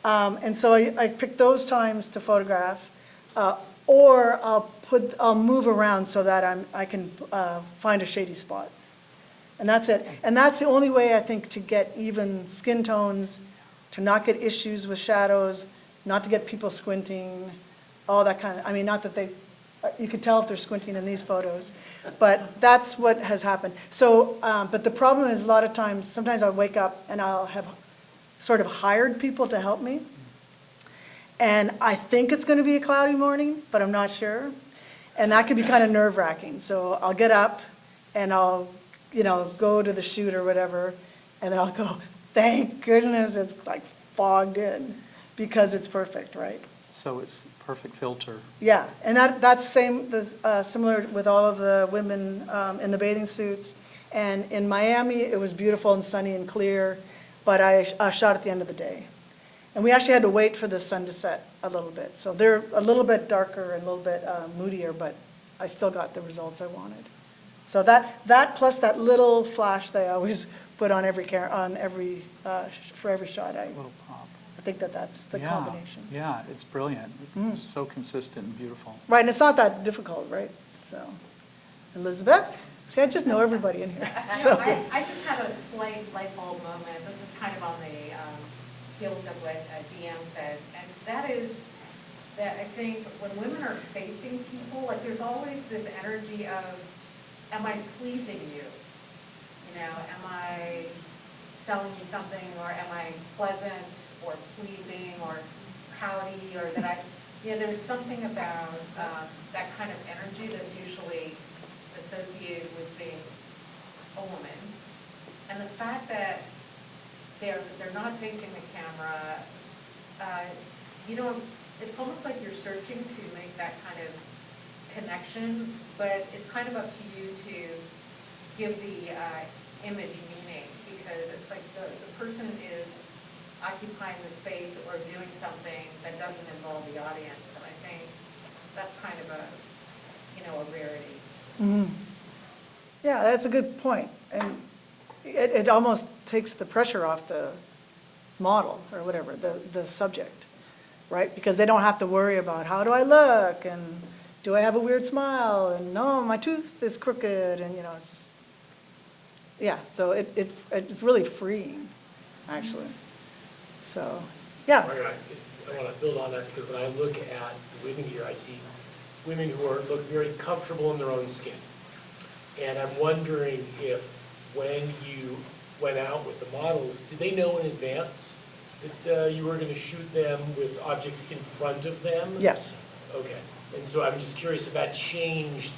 And so I pick those times to photograph, or I'll move around so that I can find a shady spot. And that's it. And that's the only way I think to get even skin tones, to not get issues with shadows, not to get people squinting, all that kind of, I mean, not that you can tell if they're squinting in these photos, but that's what has happened. So, but the problem is a lot of times, sometimes I'll wake up and I'll have sort of hired people to help me. And I think it's going to be a cloudy morning, but I'm not sure. And that can be kind of nerve-wracking. So I'll get up and I'll, go to the shoot or whatever, and then I'll go, thank goodness it's like fogged in, because it's perfect, right? So it's perfect filter. Yeah, and that's similar with all of the women in the bathing suits. And in Miami, it was beautiful and sunny and clear, but I shot at the end of the day. And we actually had to wait for the sun to set a little bit. So they're a little bit darker and a little bit moodier, but I still got the results I wanted. So that plus that little flash that I always put on for every shot. Little pop. I think that's the Yeah, combination. Yeah, it's brilliant. It's so consistent and beautiful. Right, and it's not that difficult, right? So, Elizabeth? See, I just know everybody in here. So. I just have a slight light bulb moment. This is kind of on the heels of what DM said, and that is that I think when women are facing people, like there's always this energy of, am I pleasing you? Am I selling you something, or am I pleasant or pleasing or pouty, or that there's something about that kind of energy that's usually associated with being a woman. And the fact that they're not facing the camera, it's almost like you're searching to make that kind of connection, but it's kind of up to you to give the image meaning, because it's like the person is occupying the space or doing something that doesn't involve the audience, and I think that's kind of a rarity. Mm-hmm. Yeah, that's a good point. And it almost takes the pressure off the model or whatever, the subject, right? Because they don't have to worry about how do I look, and do I have a weird smile, and no, my tooth is crooked, and it's just, yeah, so it's really freeing, actually. So, yeah. I want to build on that, because when I look at the women here, I see women who look very comfortable in their own skin. And I'm wondering if when you went out with the models, did they know in advance that you were going to shoot them with objects in front of them? Yes. Okay. And so I'm just curious if that changed.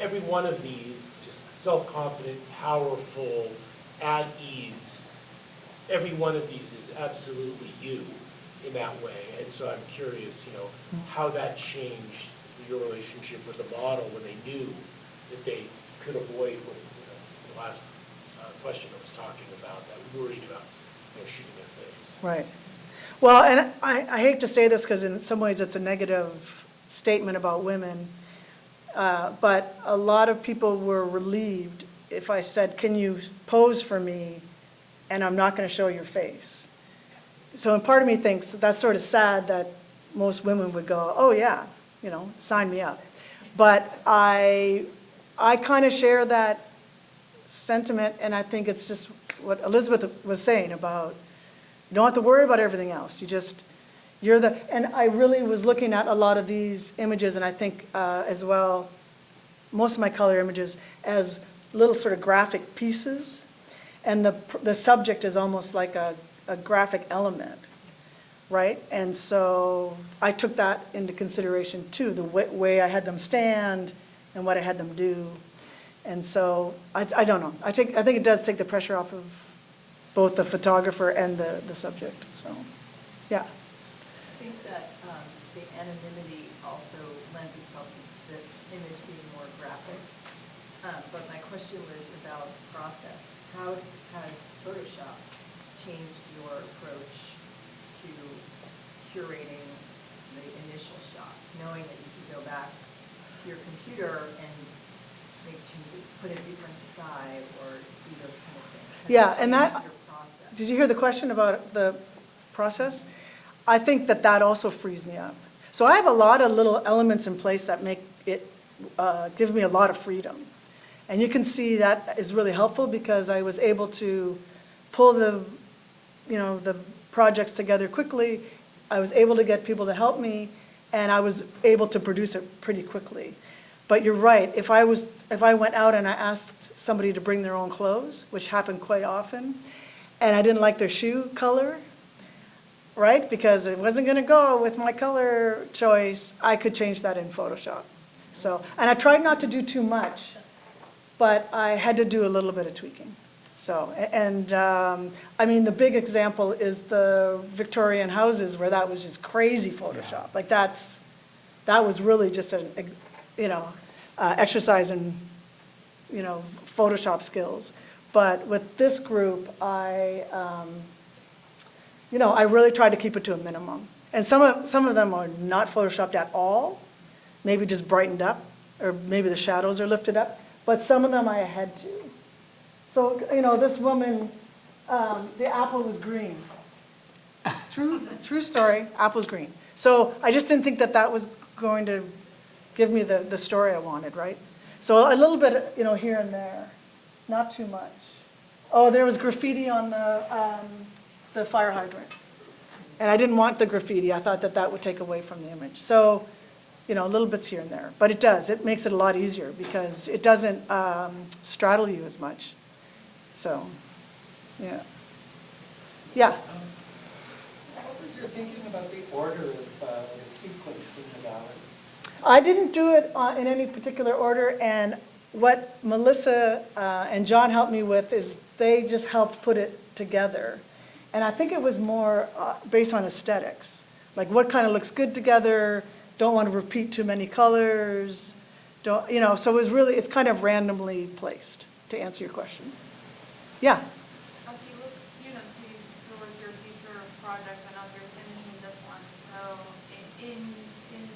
Every one of these, just self-confident, powerful, at ease, every one of these is absolutely you in that way. And so I'm curious, how that changed your relationship with the model when they knew that they could avoid what the last question I was talking about, that worried about shooting their face. Right. Well, and I hate to say this because in some ways it's a negative statement about women, but a lot of people were relieved if I said, can you pose for me and I'm not going to show your face. So and part of me thinks that's sort of sad that most women would go, oh yeah, sign me up. But I kind of share that sentiment, and I think it's just what Elizabeth was saying about you don't have to worry about everything else. And I really was looking at a lot of these images, and I think as well, most of my color images as little sort of graphic pieces, and the subject is almost like a graphic element, right? And so I took that into consideration too, the way I had them stand and what I had them do. And so I don't know. I think it does take the pressure off of both the photographer and the subject. So, yeah. I think that the anonymity also lends itself to the image being more graphic. But my question was about process. How has Photoshop changed your approach to curating the initial shot, knowing that you can go back to your computer and make changes, put a different sky, or do those kind of things? Has Yeah, it and changed that, your process? did you hear the question about the process? I think that that also frees me up. So I have a lot of little elements in place that make it, give me a lot of freedom. And you can see that is really helpful because I was able to pull the, the projects together quickly. I was able to get people to help me, and I was able to produce it pretty quickly. But you're right, if I went out and I asked somebody to bring their own clothes, which happened quite often, and I didn't like their shoe color, right, because it wasn't gonna go with my color choice, I could change that in Photoshop. So, and I tried not to do too much, but I had to do a little bit of tweaking. So, and I mean, the big example is the Victorian houses where that was just crazy Photoshop. Like that was really just an, exercise in, Photoshop skills. But with this group, I really tried to keep it to a minimum. And some of them are not Photoshopped at all, maybe just brightened up, or maybe the shadows are lifted up. But some of them I had to. So, this woman, the apple was green. True story, apple's green. So I just didn't think that that was going to give me the story I wanted, right? So a little bit, here and there, not too much. Oh, there was graffiti on the fire hydrant. And I didn't want the graffiti. I thought that that would take away from the image. So, little bits here and there. But it does. It makes it a lot easier because it doesn't straddle you as much. So, yeah. Yeah. What was your thinking about the order of the sequence in the gallery? I didn't do it in any particular order, and what Melissa and John helped me with is they just helped put it together. And I think it was more based on aesthetics, like what kind of looks good together, don't want to repeat too many colors, so it was really, it's kind of randomly placed, to answer your question. Yeah? As you look, towards your future projects, I know you're finishing this one, so in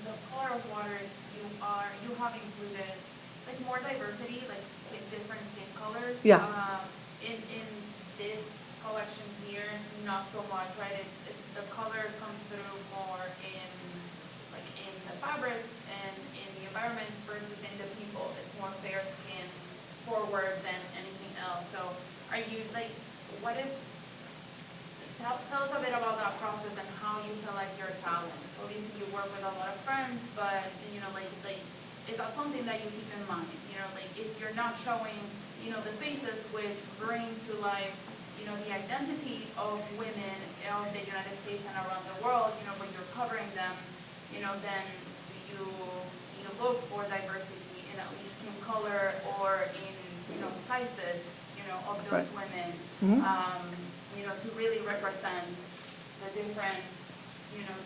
the color of water, you have included like more diversity, like different skin colors. Yeah. In this collection here, not so much, right? It's the color comes through more in the fabrics and in the environment versus in the people. It's more fair skin forward than anything else. So are you tell us a bit about that process and how you select your talent. Obviously you work with a lot of friends, but is that something that you keep in mind? If you're not showing, the faces which bring to life, the identity of women of the United States and around the world, when you're covering them, then you look for diversity in at least skin color or in, sizes, of those Right. women, Mm-hmm. To really represent the different,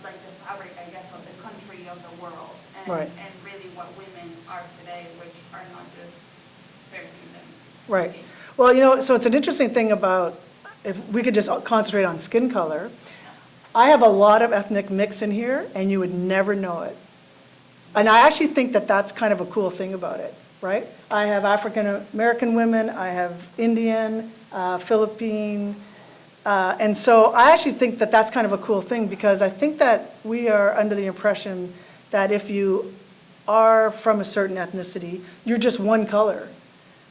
like the fabric, I guess, of the country, of the world, and, Right. and really what women are today, which are not just fair-skinned. Right. Well, so it's an interesting thing about, if we could just concentrate on skin color, I have a lot of ethnic mix in here, and you would never know it. And I actually think that that's kind of a cool thing about it, right? I have African-American women, I have Indian, Philippine, and so I actually think that that's kind of a cool thing because I think that we are under the impression that if you are from a certain ethnicity, you're just one color.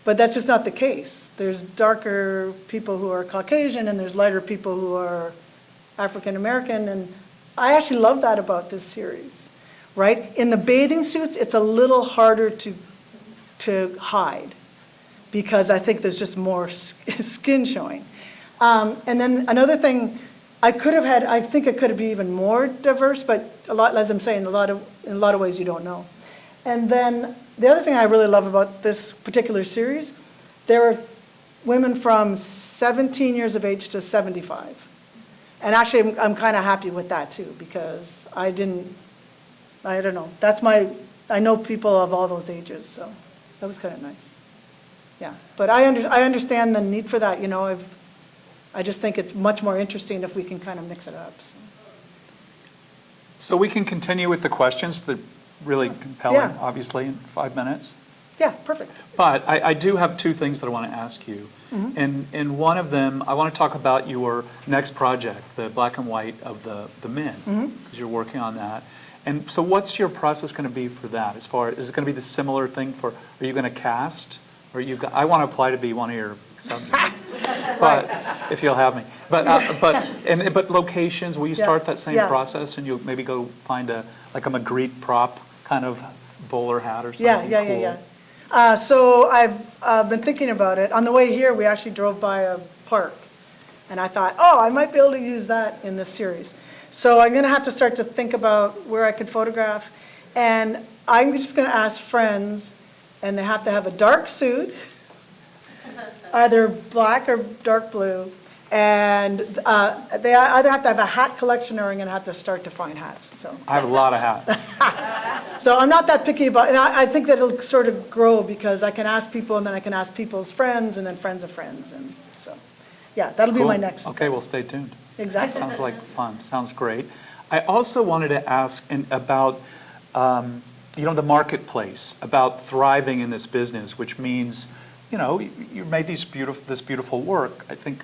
But that's just not the case. There's darker people who are Caucasian and there's lighter people who are African American, and I actually love that about this series, right? In the bathing suits, it's a little harder to hide because I think there's just more skin showing. And then another thing, I think it could have been even more diverse, but as I'm saying, in a lot of ways you don't know. And then the other thing I really love about this particular series, there are women from 17 years of age to 75. And actually, I'm kind of happy with that too, because I didn't I don't know. I know people of all those ages, so that was kind of nice. Yeah, but I understand the need for that, I just think it's much more interesting if we can kind of mix it up, so. So we can continue with the questions, the really compelling, Yeah. obviously, in 5 minutes. Yeah, perfect. But I do have two things that I want to ask you. And one of them, I want to talk about your next project, the black and white of the men, because you're working on that. And so what's your process going to be for that? Is it going to be the similar thing are you going to cast? Or I want to apply to be one of your subjects, but if you'll have me. But locations, will you start that same process and you'll maybe go find a Magritte prop kind of bowler hat or something? Yeah. So I've been thinking about it. On the way here, we actually drove by a park. And I thought, I might be able to use that in this series. So I'm going to have to start to think about where I could photograph. And I'm just going to ask friends, and they have to have a dark suit, either black or dark blue. And they either have to have a hat collection or I'm going to have to start to find hats. So I have a lot of hats. So I'm not that picky about, and I think that it'll sort of grow because I can ask people and then I can ask people's friends and then friends of friends. And so, yeah, that'll be my Cool. next. Okay, well, stay tuned. Exactly. Sounds like fun. Sounds great. I also wanted to ask about, the marketplace, about thriving in this business, which means, you made this beautiful work. I think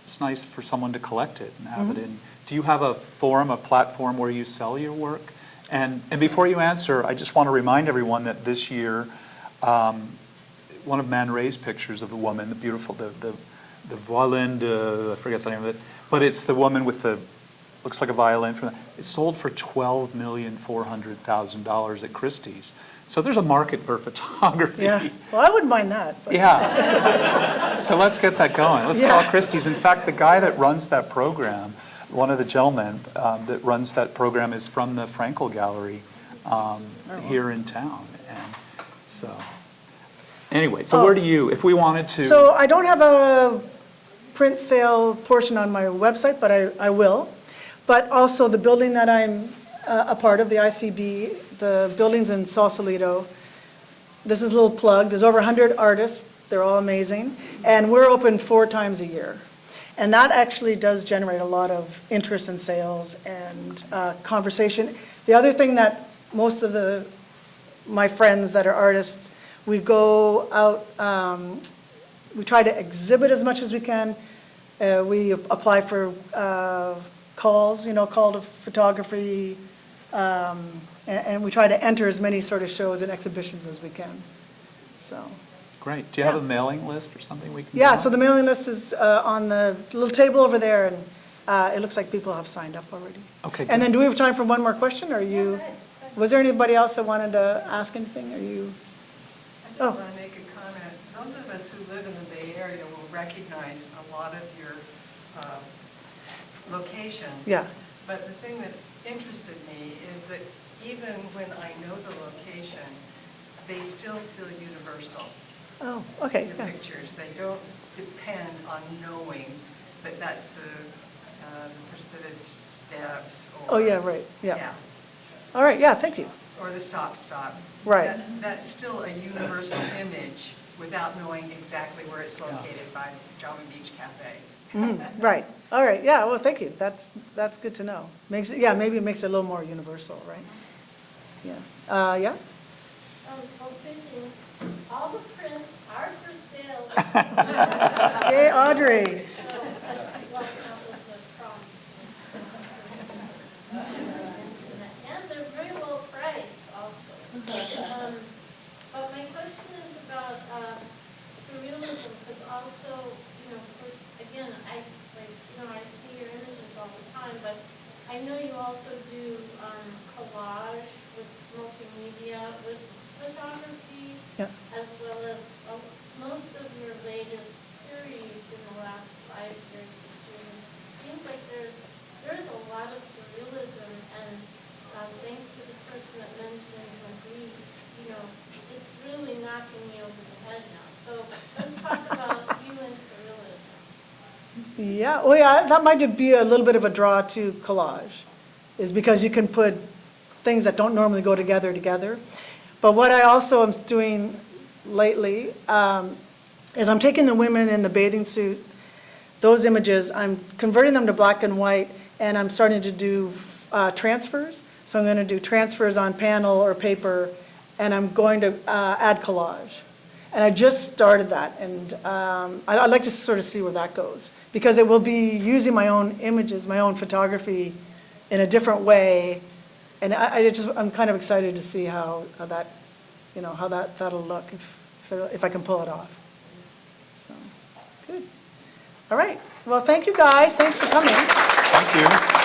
it's nice for someone to collect it and have it in. Do you have a forum, a platform where you sell your work? And before you answer, I just want to remind everyone that this year, one of Man Ray's pictures of the woman, the beautiful, the violin, I forget the name of it, but it's the woman with looks like a violin. It sold for $12,400,000 at Christie's. So there's a market for photography. Yeah, well, I wouldn't mind that. But. Yeah. So let's get that going. Let's call Christie's. In fact, the guy that runs that program, one of the gentlemen that runs that program is from the Frankel Gallery here in town. And so, anyway, so where do you, if we wanted to... So I don't have a print sale portion on my website, but I will. But also the building that I'm a part of, the ICB, the buildings in Sausalito, this is a little plug. There's over 100 artists. They're all amazing. And we're open 4 times a year. And that actually does generate a lot of interest in sales and conversation. The other thing that most of my friends that are artists, we go out, we try to exhibit as much as we can. We apply for calls, call to photography, and we try to enter as many sort of shows and exhibitions as we can. So. Great. Do you have a mailing list or something we can Yeah, go so on? the mailing list is on the little table over there, and it looks like people have signed up already. Okay. And then do we have time for one more question, or was there anybody else that wanted to ask anything, or you? I just want to make a comment. Those of us who live in the Bay Area will recognize a lot of your locations. Yeah. But the thing that interested me is that even when I know the location, they still feel universal. Oh, okay. The Yeah. pictures, they don't depend on knowing that that's the Precipitous Steps or. Oh, yeah, right, yeah. All right, yeah, thank you. Or the stop. Right. That's still a universal image without knowing exactly where it's located by Java Beach Cafe. Right, all right, yeah, well, thank you. That's good to know. Maybe it makes it a little more universal, right? Yeah. Yeah? Well, 2 things. All the prints are for sale. Hey, Audrey. Well, that was a promise. And they're very well priced also. But my question is about surrealism, because also, of course, again, I see your images all the time, but I know you also do collage with multimedia, with photography, as well as most of your latest series in the last 5 years, 6 years. It seems like there's a lot of surrealism, and thanks to the person that mentioned Magritte, it's really knocking me over the head now. So let's talk about you and surrealism. Yeah, well, yeah, that might be a little bit of a draw to collage, is because you can put things that don't normally go together. But what I also am doing lately is I'm taking the women in the bathing suit, those images, I'm converting them to black and white, and I'm starting to do transfers. So I'm going to do transfers on panel or paper, and I'm going to add collage. And I just started that, and I'd like to sort of see where that goes, because it will be using my own images, my own photography in a different way, and I'm kind of excited to see how that, how that'll look if I can pull it off. So, good. All right. Well, thank you guys. Thanks for coming. Thank you.